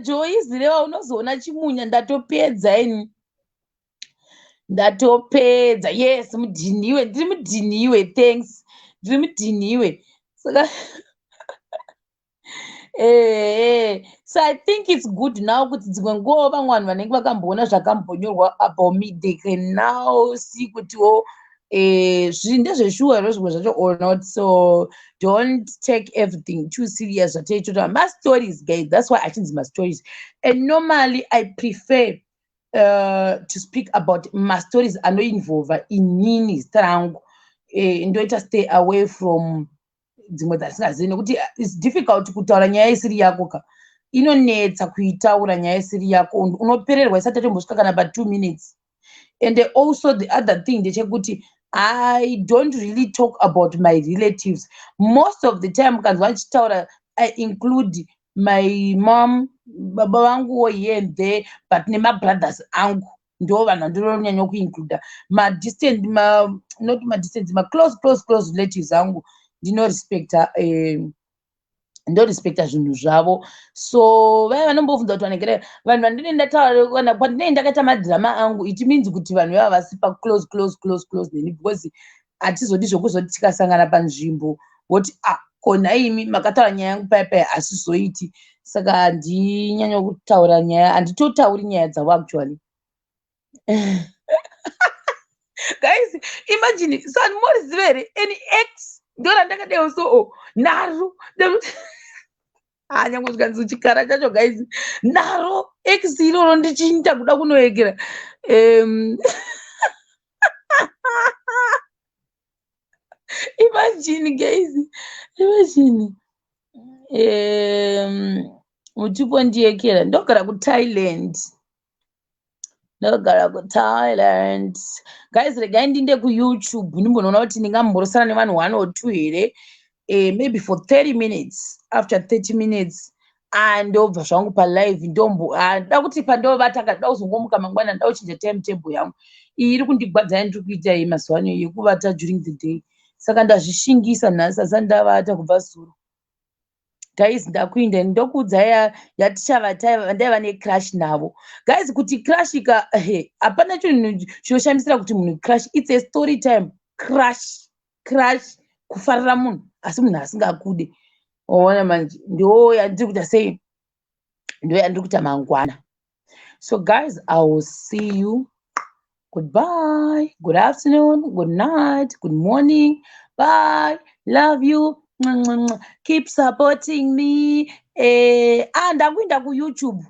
Joyce reva unozoona chimunya ndatopedza ini ndatopedza yes mudhiniwe ndiri mudhiniwe thanks ndiri mudhiniwe saka so I think it's good now kuti dzimwe nguva vamwe vanhu vanenge vakamboona zvakambonyorwa about me they can now see kutiwo zvinhu ndezveshuwa ro zvimwe zvacho or not, so don't take everything too serious zvataichota mastories guys, that's why achinzi mastories. And normally I prefer to speak about mastories anoinvolva inini zita rangu ndoita stay away from dzimwe dzasingazivi nekuti it's difficult kutaura nyaya isiri yako ka inonetsa kuitaura nyaya isiri yako unopererwa isati yatombosvika kana pa 2 minutes. And also the other thing ndechekuti I don't really talk about my relatives most of the time. Kanzwa ndichitaura I include my mom, baba vangu here and there, but nemabrothers angu ndo vanhu vandinonyanya kuincluda. Madistant not madistant close relatives angu ndinorespecta ndorespecta zvinhu zvavo. So vaya vanombobvunza kuti vanegere vanhu vandine ndataura kana pandinenge ndakaita madhirama angu it means kuti vanhu vava vasipa close neni because hatizodi zvokuzoti tikasangana panzvimbo woti kona imi makataura nyaya yangu paipai hasizoiti. Saka handinyanya kutaura nyaya, handitotauri nyaya dzavo actually. Guys, imagine sanhu moriziva here any ex ndorandakadaiwo so naro nyange zvikanzi chikara chacho guys naro ex iroro ndichiita kuda kunoegera imagine guys, imagine mutipo ndiekera ndogara kuThailand guys. Regai ndinde kuYouTube ndimbonoona kuti ndingamborosana nevanhu 1 or 2 here maybe for 30 minutes. After 30 minutes ndobva zvangu palive ndoda kuti pandovata kada kuzongomuka mangwana nda kuchinja timetable yangu iyi iri kundigwadza ndiri kuita iyi mazuva ano yekuvata during the day. Saka ndazvishingisa nhasi asati ndavata kubva suro. Guys, ndakuinda ndokuudza yatichavata ndaiva necrash navo guys. Kuti crash ika hapana chinhu chinoshamisira kuti munhu crash, it's a story time. Crash kufarira munhu asi munhu asingakude. Waona manje ndo yandiri kuita sei, ndo yandiri kuita mangwana. So guys, I will see you. Goodbye, good afternoon, good night, good morning, bye, love you, keep supporting me. Ndakuinda kuYouTube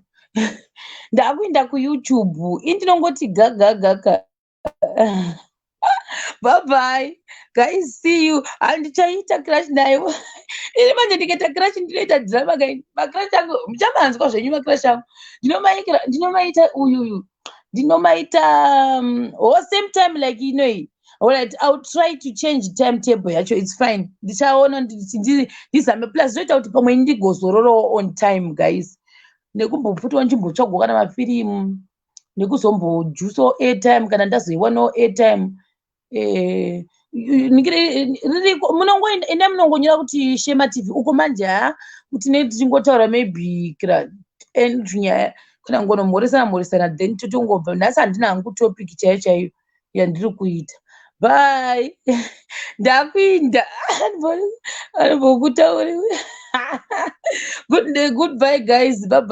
ndakuinda kuYouTube indinongoti gagagaka. Bye bye guys, see you. Handichaita crash nayo ini manje ndikaita crash ndinoita drama guys. Macrash angu muchamanzwa zvenyu macrash angu ndinomaita uyuyu ndinomaita same time like inoi. Alright, I'll try to change timetable yacho, it's fine. Ndichaona ndizame plus zvoita kuti pamwe ndigozororo on time guys. Nekumbopfuta ndimbotsvagwa kana mafirimu nekuzombojuso airtime kana ndazoiwanawo airtime munongoenda enda munongonyora kuti SHEMATV uko manje kuti tichingotaura maybe nyaya kana ngonomhoresana then totongobva. Nhasi handina hangu topic chaiyo chaiyo yandiri kuita. Bye. Ndakuinda anombokutauri. Good day, goodbye guys. Bye bye.